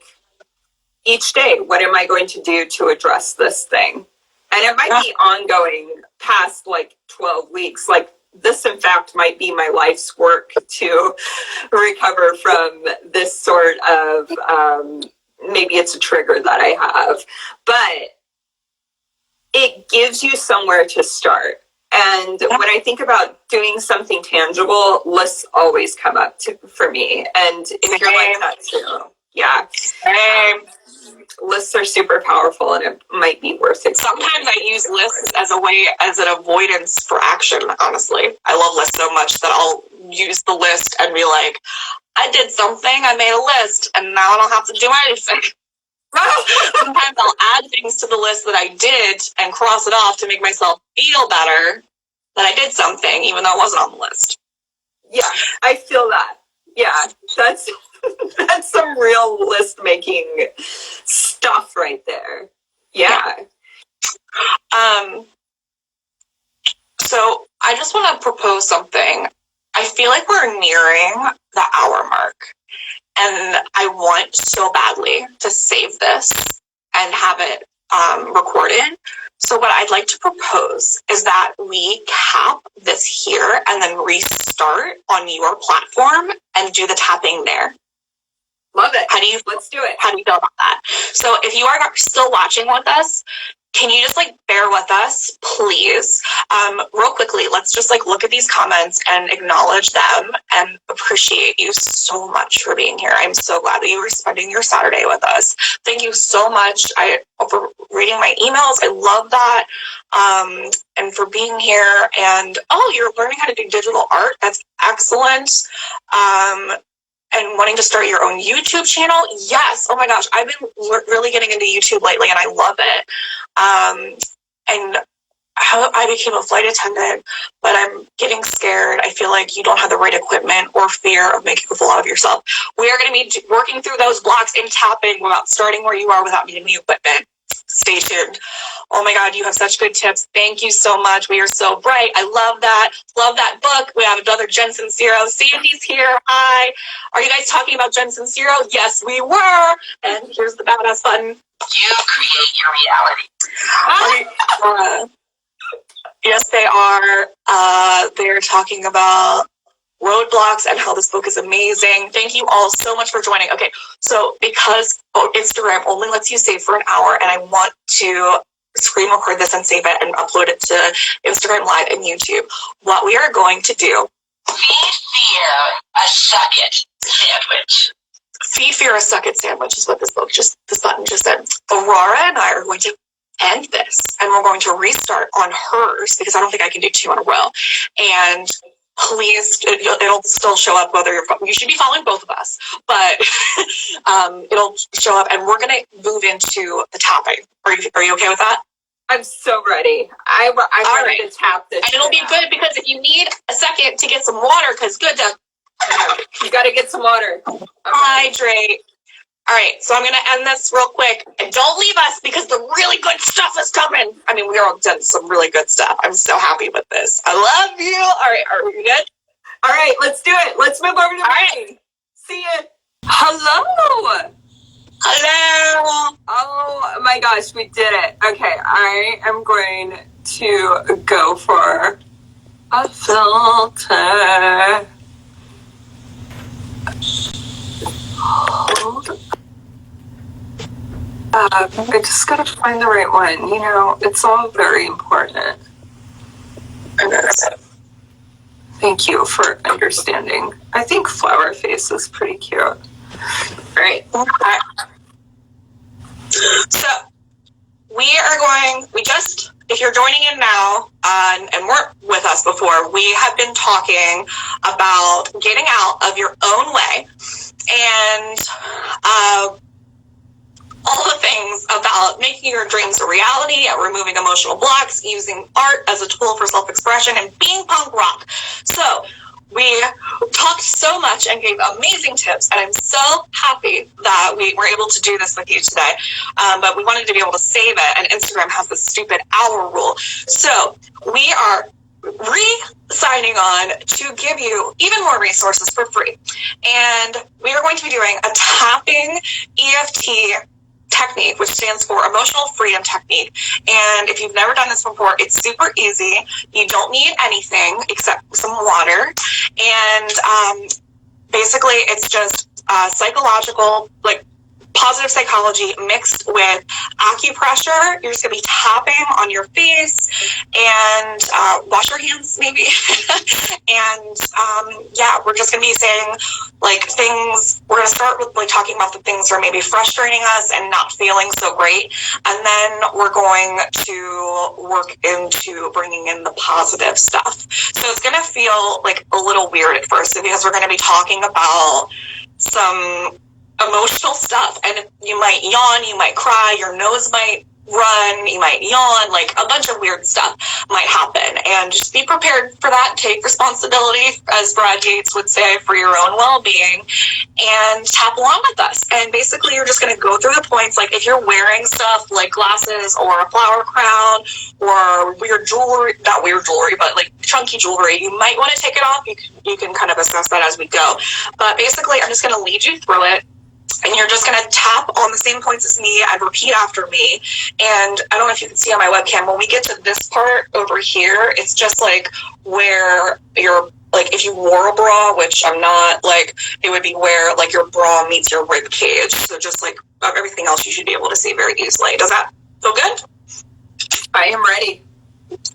B: each day, what am I going to do to address this thing? And it might be ongoing past like 12 weeks. Like, this, in fact, might be my life's work to recover from this sort of, maybe it's a trigger that I have, but it gives you somewhere to start. And when I think about doing something tangible, lists always come up for me. And if you're like that too, yeah. Lists are super powerful, and it might be worth it.
A: Sometimes I use lists as an avoidance for action, honestly. I love lists so much that I'll use the list and be like, I did something, I made a list, and now I don't have to do anything. Sometimes I'll add things to the list that I did and cross it off to make myself feel better that I did something, even though it wasn't on the list.
B: Yeah, I feel that. Yeah, that's some real list making stuff right there. Yeah.
A: So I just want to propose something. I feel like we're nearing the hour mark, and I want so badly to save this and have it recorded. So what I'd like to propose is that we cap this here and then restart on your platform and do the tapping there.
B: Love it.
A: Let's do it. How do you feel about that? So if you are still watching with us, can you just like bear with us, please? Real quickly, let's just like look at these comments and acknowledge them and appreciate you so much for being here. I'm so glad that you were spending your Saturday with us. Thank you so much for reading my emails. I love that. And for being here. And you're learning how to do digital art. That's excellent. And wanting to start your own YouTube channel. Yes. Oh my gosh. I've been really getting into YouTube lately and I love it. And I became a flight attendant, but I'm getting scared. I feel like you don't have the right equipment or fear of making a fool out of yourself. We are going to be working through those blocks and tapping about starting where you are without needing the equipment. Stay tuned. Oh my God, you have such good tips. Thank you so much. We are so bright. I love that. Love that book. We have another Jen Sincero. Sandy's here. Hi. Are you guys talking about Jen Sincero? Yes, we were. And here's the badass button. You create your reality. Yes, they are. They're talking about roadblocks and how this book is amazing. Thank you all so much for joining. Okay, so because Instagram only lets you save for an hour, and I want to screen record this and save it and upload it to Instagram Live and YouTube, what we are going to do... Fear a suck-it sandwich. Fear a suck-it sandwich is what this button just said. Aurora and I are going to end this, and we're going to restart on hers, because I don't think I can do 2 in a row. And please, it'll still show up whether you should be following both of us, but it'll show up, and we're going to move into the tapping. Are you okay with that?
B: I'm so ready. I'm ready to tap this.
A: And it'll be good, because if you need a second to get some water, because
B: you got to get some water.
A: Hydrate. All right, so I'm going to end this real quick. And don't leave us, because the really good stuff is coming. I mean, we all done some really good stuff. I'm so happy with this. I love you. All right, are we good?
B: All right, let's do it. Let's move over to
A: Mary.
B: See you. Hello.
A: Hello.
B: Oh my gosh, we did it. Okay, I am going to go for a filter. Hold. I just gotta find the right one. You know, it's all very important. Thank you for understanding. I think flower face is pretty cute. All right.
A: So if you're joining in now and weren't with us before, we have been talking about getting out of your own way and all the things about making your dreams a reality, removing emotional blocks, using art as a tool for self-expression, and being punk rock. So we talked so much and gave amazing tips, and I'm so happy that we were able to do this with you today. But we wanted to be able to save it, and Instagram has this stupid hour rule. So we are re-signing on to give you even more resources for free. And we are going to be doing a tapping EFT technique, which stands for Emotional Freedom Technique. And if you've never done this before, it's super easy. You don't need anything except some water. And basically, it's just psychological, like positive psychology mixed with acupressure. You're just going to be tapping on your face and wash your hands maybe. And we're just going to be saying like things. We're going to start with like talking about the things that are maybe frustrating us and not feeling so great. And then we're going to work into bringing in the positive stuff. So it's going to feel like a little weird at first because we're going to be talking about some emotional stuff, and you might yawn, you might cry, your nose might run, you might yawn, like a bunch of weird stuff might happen. And just be prepared for that. Take responsibility, as Brad Gates would say, for your own well-being, and tap along with us. And basically you're just going to go through the points, like if you're wearing stuff like glasses or a flower crown or weird jewelry, not weird jewelry, but like chunky jewelry, you might want to take it off. You can kind of assess that as we go. But basically I'm just going to lead you through it. And you're just going to tap on the same points as me and repeat after me. And I don't know if you can see on my webcam, when we get to this part over here, it's just like where you're, like if you wore a bra, which I'm not, like it would be where like your bra meets your rib cage. So just like everything else you should be able to see very easily. Does that feel good?
B: I am ready.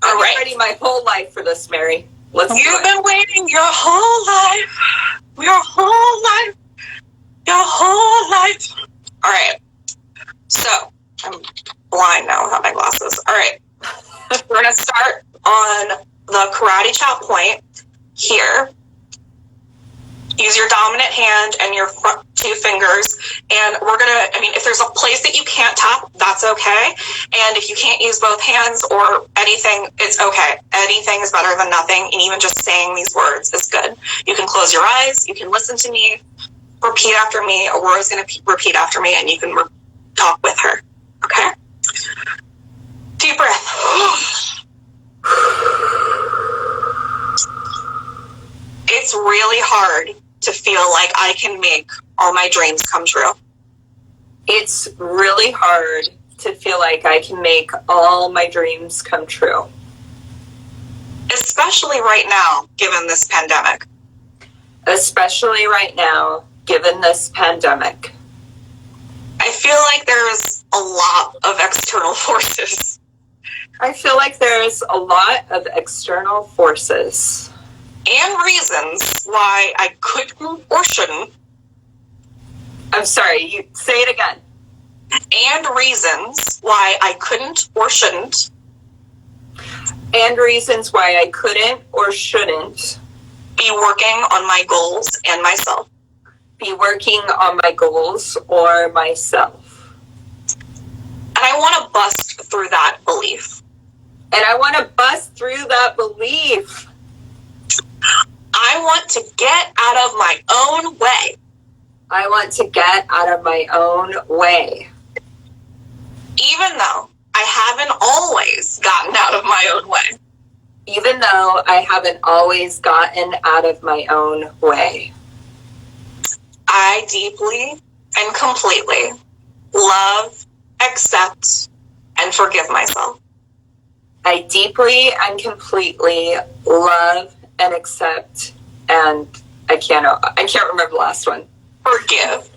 B: All right. Ready my whole life for this, Mary.
A: You've been waiting your whole life. Your whole life. Your whole life. All right. So I'm blind now without my glasses. All right. We're going to start on the karate chop point here. Use your dominant hand and your front 2 fingers. And we're going to, if there's a place that you can't tap, that's okay. And if you can't use both hands or anything, it's okay. Anything is better than nothing. And even just saying these words is good. You can close your eyes. You can listen to me. Repeat after me. Aurora's going to repeat after me, and you can talk with her. Okay? Deep breath. It's really hard to feel like I can make all my dreams come true.
B: It's really hard to feel like I can make all my dreams come true.
A: Especially right now, given this pandemic.
B: especially right now, given this pandemic.
A: I feel like there's a lot of external forces.
B: I feel like there's a lot of external forces.
A: And reasons why I couldn't or shouldn't.
B: I'm sorry, you say it again.
A: And reasons why I couldn't or shouldn't.
B: And reasons why I couldn't or shouldn't
A: be working on my goals and myself.
B: Be working on my goals or myself.
A: And I want to bust through that belief.
B: And I want to bust through that belief.
A: I want to get out of my own way.
B: I want to get out of my own way.
A: Even though I haven't always gotten out of my own way.
B: Even though I haven't always gotten out of my own way.
A: I deeply and completely love, accept, and forgive myself.
B: I deeply and completely love and accept, and I can't remember the last one. Forgive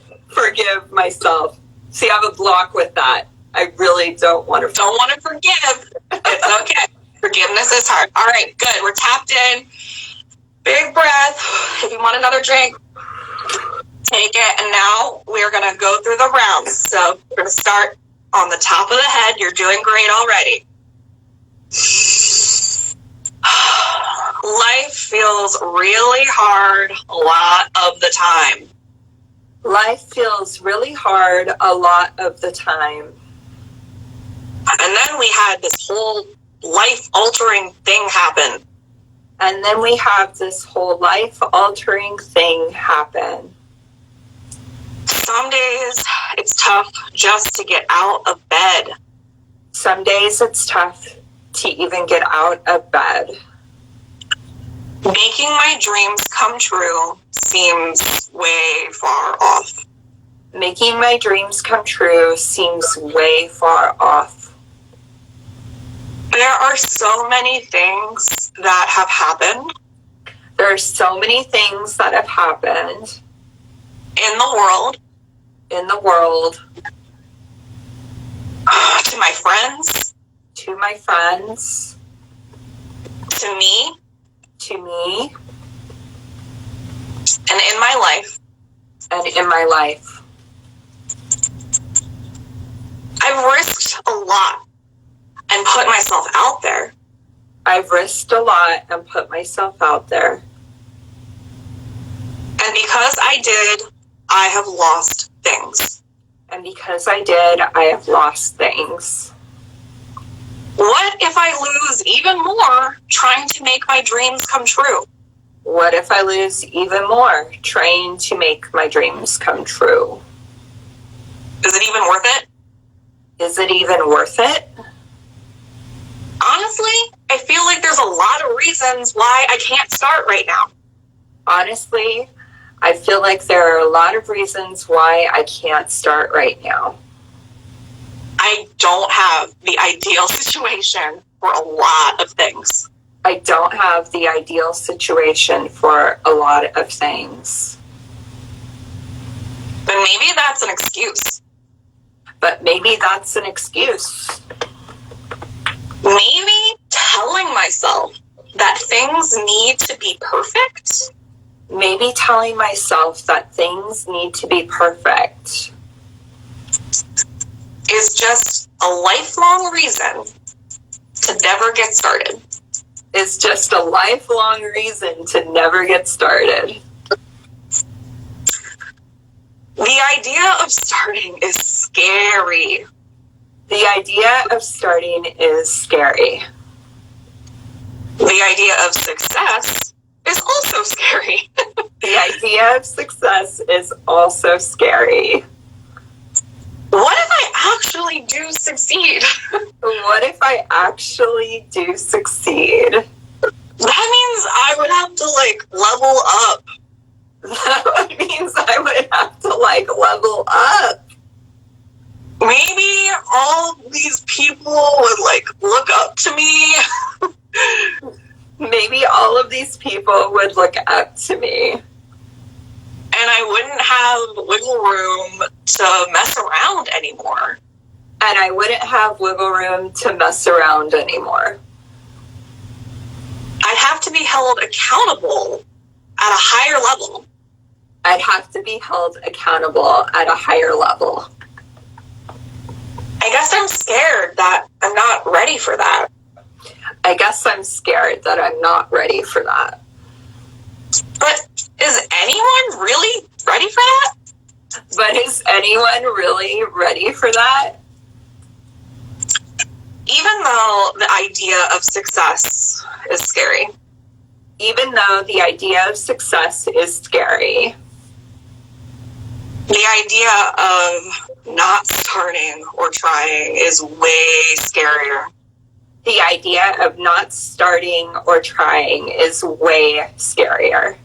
B: myself. See, I have a block with that. I really don't want to
A: forgive. It's okay. Forgiveness is hard. All right, good. We're tapped in. Big breath. If you want another drink, take it. And now we're going to go through the rounds. So we're going to start on the top of the head. You're doing great already. Life feels really hard a lot of the time.
B: Life feels really hard a lot of the time.
A: And then we had this whole life-altering thing happen.
B: And then we have this whole life-altering thing happen.
A: Some days it's tough just to get out of bed.
B: Some days it's tough to even get out of bed.
A: Making my dreams come true seems way far off.
B: Making my dreams come true seems way far off.
A: There are so many things that have happened.
B: There are so many things that have happened
A: in the world. To my friends. To me. And in my life. I've risked a lot and put myself out there. And because I did, I have lost things. What if I lose even more trying to make my dreams come true? Is it even worth it? Honestly, I feel like there's a lot of reasons why I can't start right now. I don't have the ideal situation for a lot of things. But maybe that's an excuse. Maybe telling myself that things need to be perfect. Is just a lifelong reason to never get started. The idea of starting is scary. The idea of success is also scary. What if I actually do succeed? That means I would have to level up. Maybe all these people would look up to me. And I wouldn't have wiggle room to mess around anymore.
B: And I wouldn't have wiggle room to mess around anymore.
A: I'd have to be held accountable at a higher level.
B: I'd have to be held accountable at a higher level.
A: I guess I'm scared that I'm not ready for that.
B: I guess I'm scared that I'm not ready for that.
A: But is anyone really ready for that?
B: But is anyone really ready for that?
A: Even though the idea of success is scary.
B: Even though the idea of success is scary.
A: The idea of not starting or trying is way scarier.
B: The idea of not starting or trying is way scarier.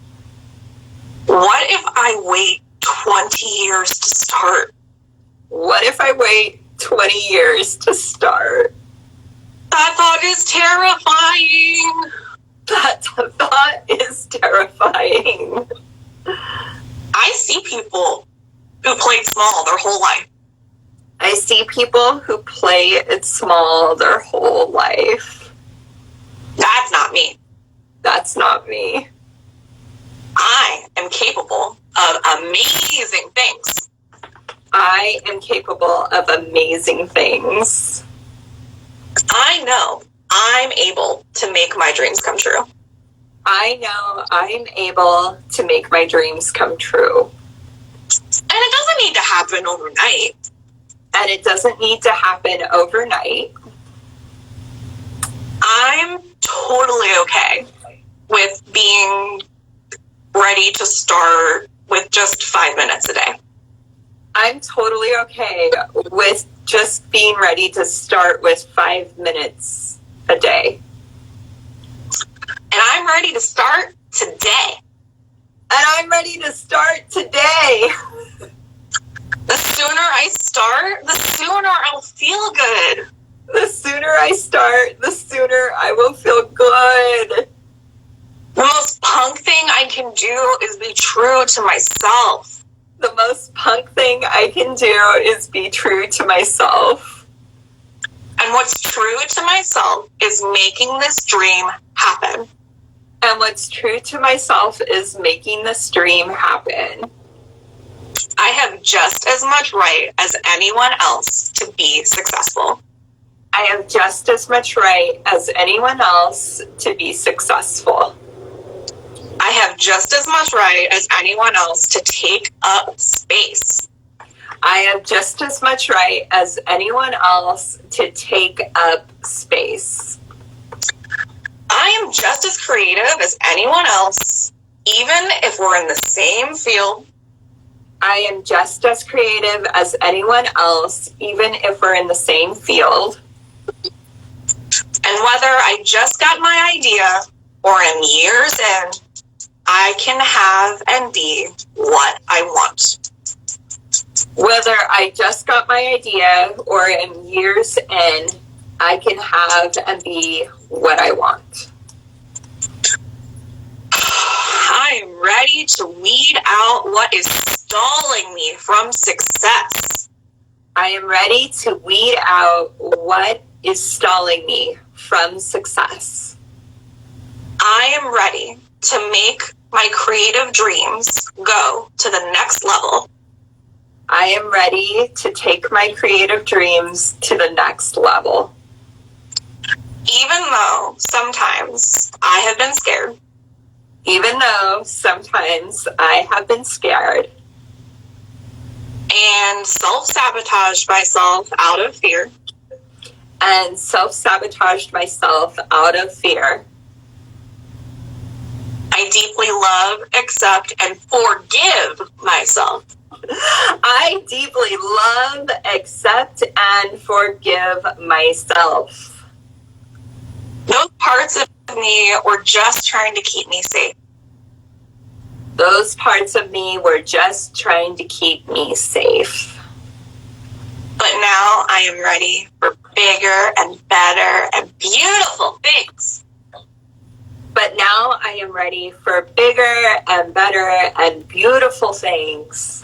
A: What if I wait 20 years to start?
B: What if I wait 20 years to start?
A: That thought is terrifying.
B: That thought is terrifying.
A: I see people who played small their whole life.
B: I see people who play it small their whole life.
A: That's not me.
B: That's not me.
A: I am capable of amazing things.
B: I am capable of amazing things.
A: I know I'm able to make my dreams come true.
B: I know I'm able to make my dreams come true.
A: And it doesn't need to happen overnight.
B: And it doesn't need to happen overnight.
A: I'm totally okay with being ready to start with just 5 minutes a day.
B: I'm totally okay with just being ready to start with 5 minutes a day.
A: And I'm ready to start today.
B: And I'm ready to start today.
A: The sooner I start, the sooner I'll feel good.
B: The sooner I start, the sooner I will feel good.
A: The most punk thing I can do is be true to myself.
B: The most punk thing I can do is be true to myself.
A: And what's true to myself is making this dream happen.
B: And what's true to myself is making this dream happen.
A: I have just as much right as anyone else to be successful.
B: I have just as much right as anyone else to be successful.
A: I have just as much right as anyone else to take up space.
B: I have just as much right as anyone else to take up space.
A: I am just as creative as anyone else, even if we're in the same field.
B: I am just as creative as anyone else, even if we're in the same field.
A: And whether I just got my idea or am years in, I can have and be what I want.
B: Whether I just got my idea or am years in, I can have and be what I want.
A: I am ready to weed out what is stalling me from success.
B: I am ready to weed out what is stalling me from success.
A: I am ready to make my creative dreams go to the next level.
B: I am ready to take my creative dreams to the next level.
A: Even though sometimes I have been scared.
B: Even though sometimes I have been scared.
A: And self-sabotaged myself out of fear.
B: And self-sabotaged myself out of fear.
A: I deeply love, accept, and forgive myself.
B: I deeply love, accept, and forgive myself.
A: Those parts of me were just trying to keep me safe.
B: Those parts of me were just trying to keep me safe.
A: But now I am ready for bigger and better and beautiful things.
B: But now I am ready for bigger and better and beautiful things.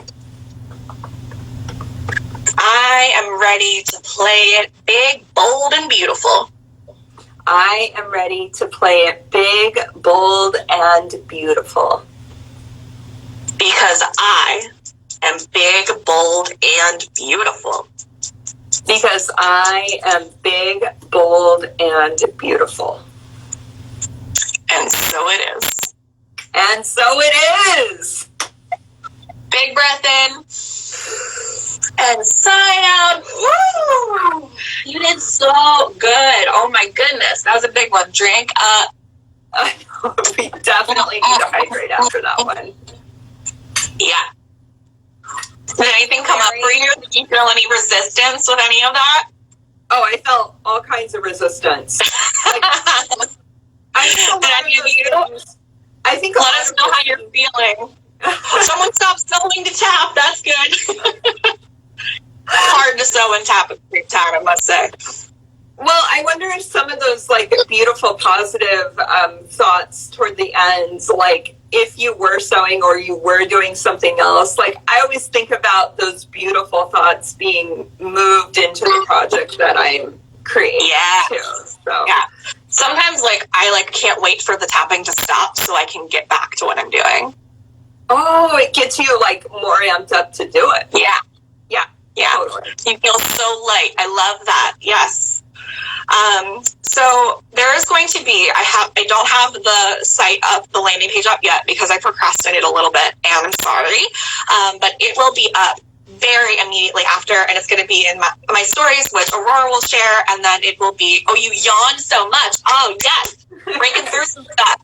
A: I am ready to play it big, bold, and beautiful.
B: I am ready to play it big, bold, and beautiful.
A: Because I am big, bold, and beautiful.
B: Because I am big, bold, and beautiful.
A: And so it is.
B: And so it is.
A: Big breath in. And sigh out. Woo! You did so good. Oh my goodness. That was a big one. Drink up.
B: I know, we definitely need to hydrate after that one.
A: Yeah. Did anything come up for you? Did you feel any resistance with any of that?
B: Oh, I felt all kinds of resistance. Like, I think
A: let us know how you're feeling. Someone stop sewing to tap. That's good. Hard to sew and tap at the same time, I must say.
B: Well, I wonder if some of those like beautiful, positive thoughts toward the end, like if you were sewing or you were doing something else, like I always think about those beautiful thoughts being moved into the project that I'm creating too. So
A: yeah. Sometimes like I can't wait for the tapping to stop so I can get back to what I'm doing.
B: Oh, it gets you like more amped up to do it.
A: Yeah. Yeah.
B: Totally.
A: You feel so light. I love that. Yes. So there is going to be, I don't have the site up, the landing page up yet because I procrastinated a little bit and I'm sorry. But it will be up very immediately after, and it's going to be in my stories, which Aurora will share, and then it will be, oh, you yawned so much. Oh, yes. Breaking through some stuff.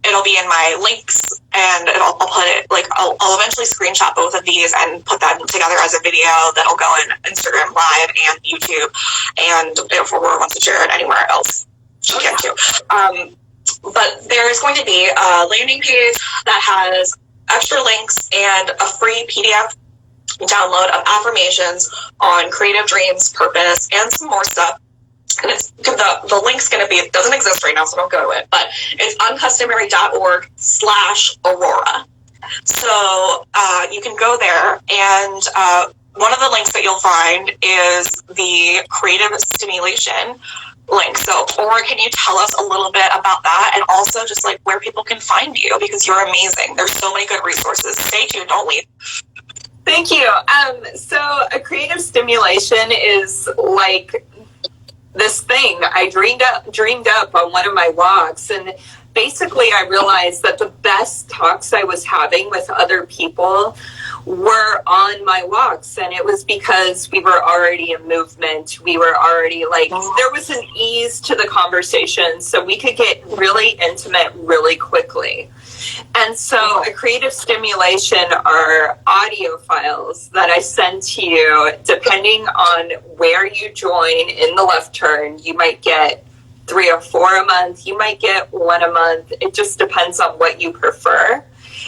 A: It'll be in my links, and I'll put it, like, I'll eventually screenshot both of these and put them together as a video that'll go in Instagram Live and YouTube, and if Aurora wants to share it anywhere else, she can too. But there's going to be a landing page that has extra links and a free PDF download of affirmations on creative dreams, purpose, and some more stuff. And it's the link's going to be, it doesn't exist right now, so don't go to it, but it's uncustomary.org/Aurora. So you can go there, and one of the links that you'll find is the creative stimulation link. So, Aurora, can you tell us a little bit about that, and also just like where people can find you, because you're amazing. There's so many good resources. Stay tuned, don't leave.
B: Thank you. So a creative stimulation is like this thing I dreamed up on one of my walks, and basically I realized that the best talks I was having with other people were on my walks, and it was because we were already in movement. We were already like, there was an ease to the conversation, so we could get really intimate really quickly. And so a creative stimulation are audio files that I send to you. Depending on where you join in the left turn, you might get 3 or 4 a month. You might get 1 a month. It just depends on what you prefer.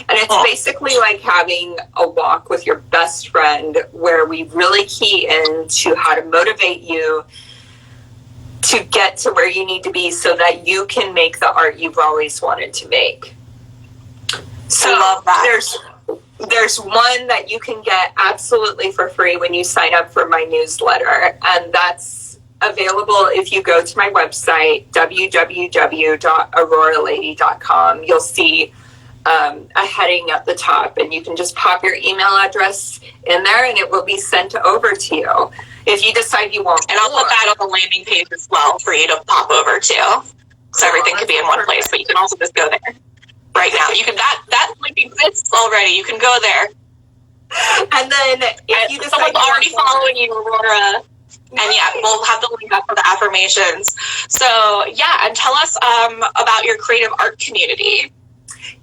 B: And it's basically like having a walk with your best friend where we really key into how to motivate you to get to where you need to be so that you can make the art you've always wanted to make. So there's one that you can get absolutely for free when you sign up for my newsletter, and that's available if you go to my website, www.auroralady.com. You'll see a heading at the top, and you can just pop your email address in there, and it will be sent over to you. If you decide you want,
A: and I'll put that on the landing page as well for you to pop over to, so everything could be in one place. But you can also just go there. Right now, you can that link exists already. You can go there,
B: and then if you decide
A: someone's already following you, Aurora, and yeah, we'll have the link up for the affirmations. So yeah, and tell us about your creative art community.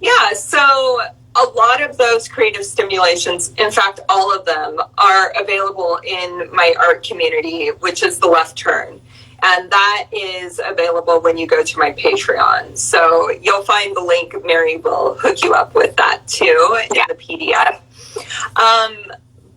B: Yeah, so a lot of those creative stimulations, in fact, all of them are available in my art community, which is the left turn. And that is available when you go to my Patreon. So you'll find the link. Mary will hook you up with that too in the PDF.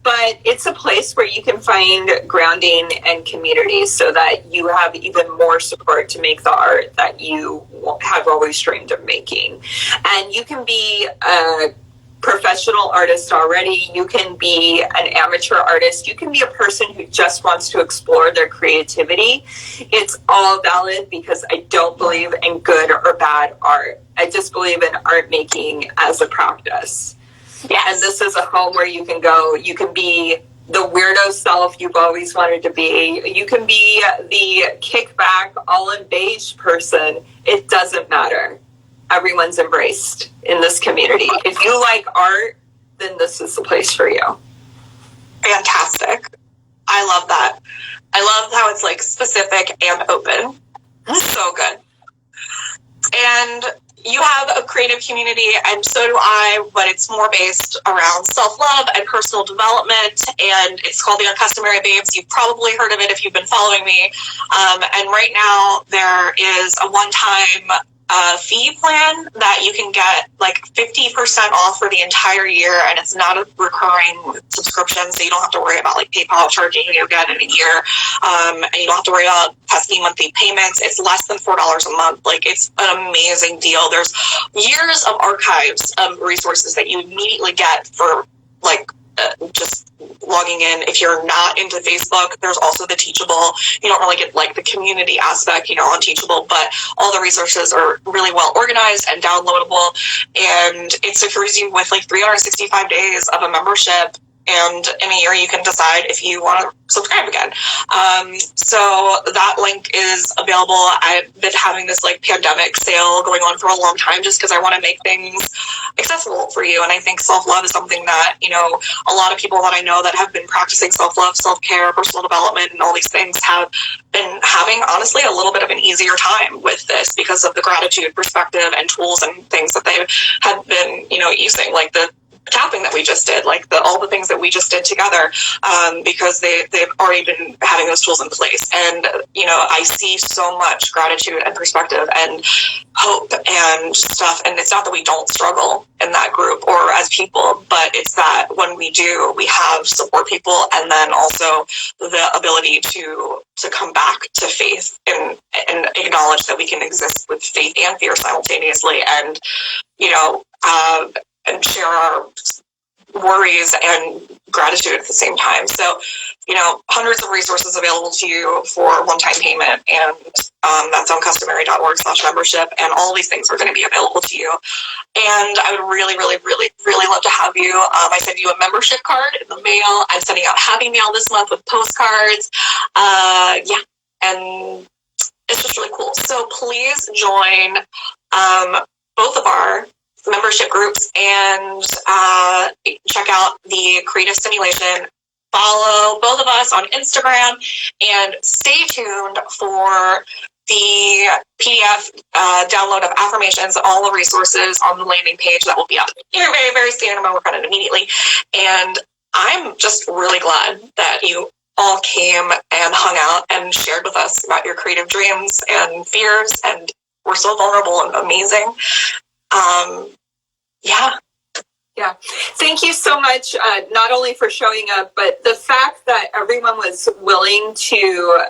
B: but it's a place where you can find grounding and community so that you have even more support to make the art that you have always dreamed of making. And you can be a professional artist already. You can be an amateur artist. You can be a person who just wants to explore their creativity. It's all valid because I don't believe in good or bad art. I just believe in art making as a practice.
A: Yes.
B: And this is a home where you can go. You can be the weirdo self you've always wanted to be. You can be the kickback, all in beige person. It doesn't matter. Everyone's embraced in this community. If you like art, then this is the place for you.
A: Fantastic. I love that. I love how it's like specific and open. So good. And you have a creative community, and so do I, but it's more based around self-love and personal development, and it's called the Uncustomary Babes. You've probably heard of it if you've been following me. And right now there is a one-time fee plan that you can get like 50% off for the entire year, and it's not a recurring subscription, so you don't have to worry about like PayPal charging you again in a year, and you don't have to worry about pesky monthly payments. It's less than $4 a month. Like, it's an amazing deal. There's years of archives of resources that you immediately get for like just logging in. If you're not into Facebook, there's also the Teachable. You don't really get like the community aspect, on Teachable, but all the resources are really well organized and downloadable, and it secures you with like 365 days of a membership, and in a year you can decide if you want to subscribe again. So that link is available. I've been having this like pandemic sale going on for a long time just because I want to make things accessible for you. And I think self-love is something that, a lot of people that I know that have been practicing self-love, self-care, personal development, and all these things have been having, honestly, a little bit of an easier time with this because of the gratitude perspective and tools and things that they have been, using, like the tapping that we just did, like all the things that we just did together, because they've already been having those tools in place. And, I see so much gratitude and perspective and hope and stuff. And it's not that we don't struggle in that group or as people, but it's that when we do, we have support people, and then also the ability to come back to faith and acknowledge that we can exist with faith and fear simultaneously, and, and share our worries and gratitude at the same time. So, hundreds of resources available to you for one-time payment, and that's on customary.org/membership, and all these things are going to be available to you. And I would really, really, really, really love to have you. I send you a membership card in the mail. I'm sending out Happy Mail this month with postcards. And it's just really cool. So please join both of our membership groups and check out the Creative Stimulation. Follow both of us on Instagram, and stay tuned for the PDF download of affirmations, all the resources on the landing page that will be up very, very, very soon. I'm going to work on it immediately. And I'm just really glad that you all came and hung out and shared with us about your creative dreams and fears, and we're so vulnerable and amazing.
B: Yeah. Thank you so much, not only for showing up, but the fact that everyone was willing to,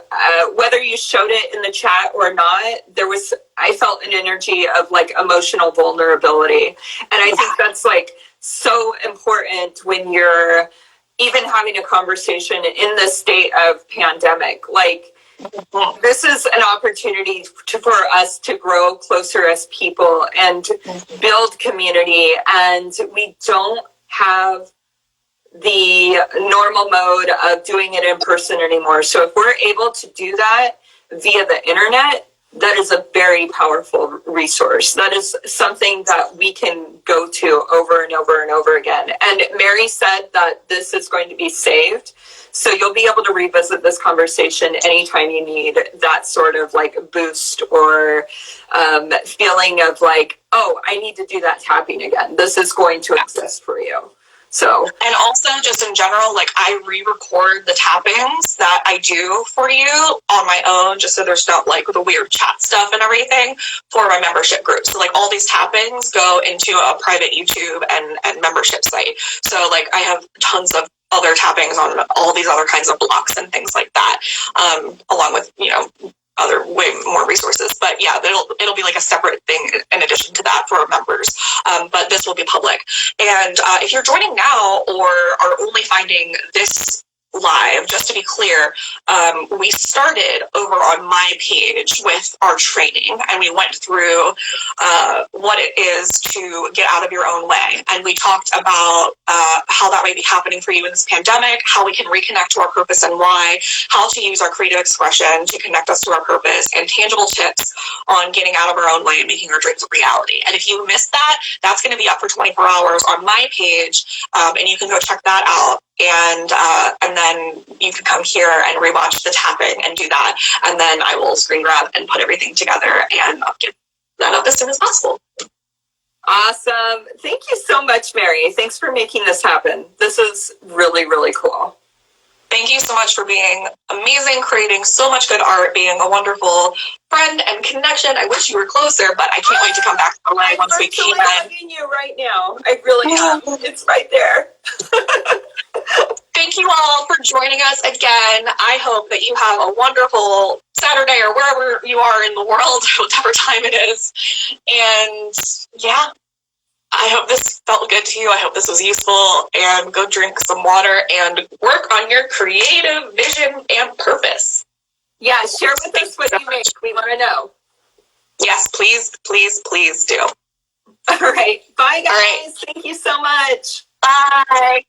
B: whether you showed it in the chat or not, I felt an energy of like emotional vulnerability. And I think that's like so important when you're even having a conversation in the state of pandemic. Like, this is an opportunity for us to grow closer as people and build community, and we don't have the normal mode of doing it in person anymore. So if we're able to do that via the internet, that is a very powerful resource. That is something that we can go to over and over and over again. And Mary said that this is going to be saved. So you'll be able to revisit this conversation anytime you need that sort of like boost or feeling of like, oh, I need to do that tapping again. This is going to exist for you. So, and also just in general, like I re-record the tappings that I do for you on my own, just so there's not like the weird chat stuff and everything for my membership group. So like all these tappings go into a private YouTube and membership site. So like I have tons of
A: other tappings on all these other kinds of blocks and things like that, along with, other way more resources. But yeah, it'll be like a separate thing in addition to that for our members. But this will be public. And if you're joining now or are only finding this live, just to be clear, we started over on my page with our training, and we went through what it is to get out of your own way. And we talked about how that might be happening for you in this pandemic, how we can reconnect to our purpose and why, how to use our creative expression to connect us to our purpose, and tangible tips on getting out of our own way and making our dreams a reality. And if you missed that, that's going to be up for 24 hours on my page, and you can go check that out. And then you can come here and rewatch the tapping and do that. And then I will screen grab and put everything together and get that up as soon as possible.
B: Awesome. Thank you so much, Mary. Thanks for making this happen. This is really, really cool.
A: Thank you so much for being amazing, creating so much good art, being a wonderful friend and connection. I wish you were closer, but I can't wait to come back to LA once we can.
B: I'm hugging you right now. I really am. It's right there.
A: Thank you all for joining us again. I hope that you have a wonderful Saturday or wherever you are in the world, whatever time it is. And yeah, I hope this felt good to you. I hope this was useful. And go drink some water and work on your creative vision and purpose.
B: Yeah, share with us what you make. We want to know.
A: Yes, please, please, please do.
B: All right. Bye, guys.
A: All right.
B: Thank you so much.
A: Bye.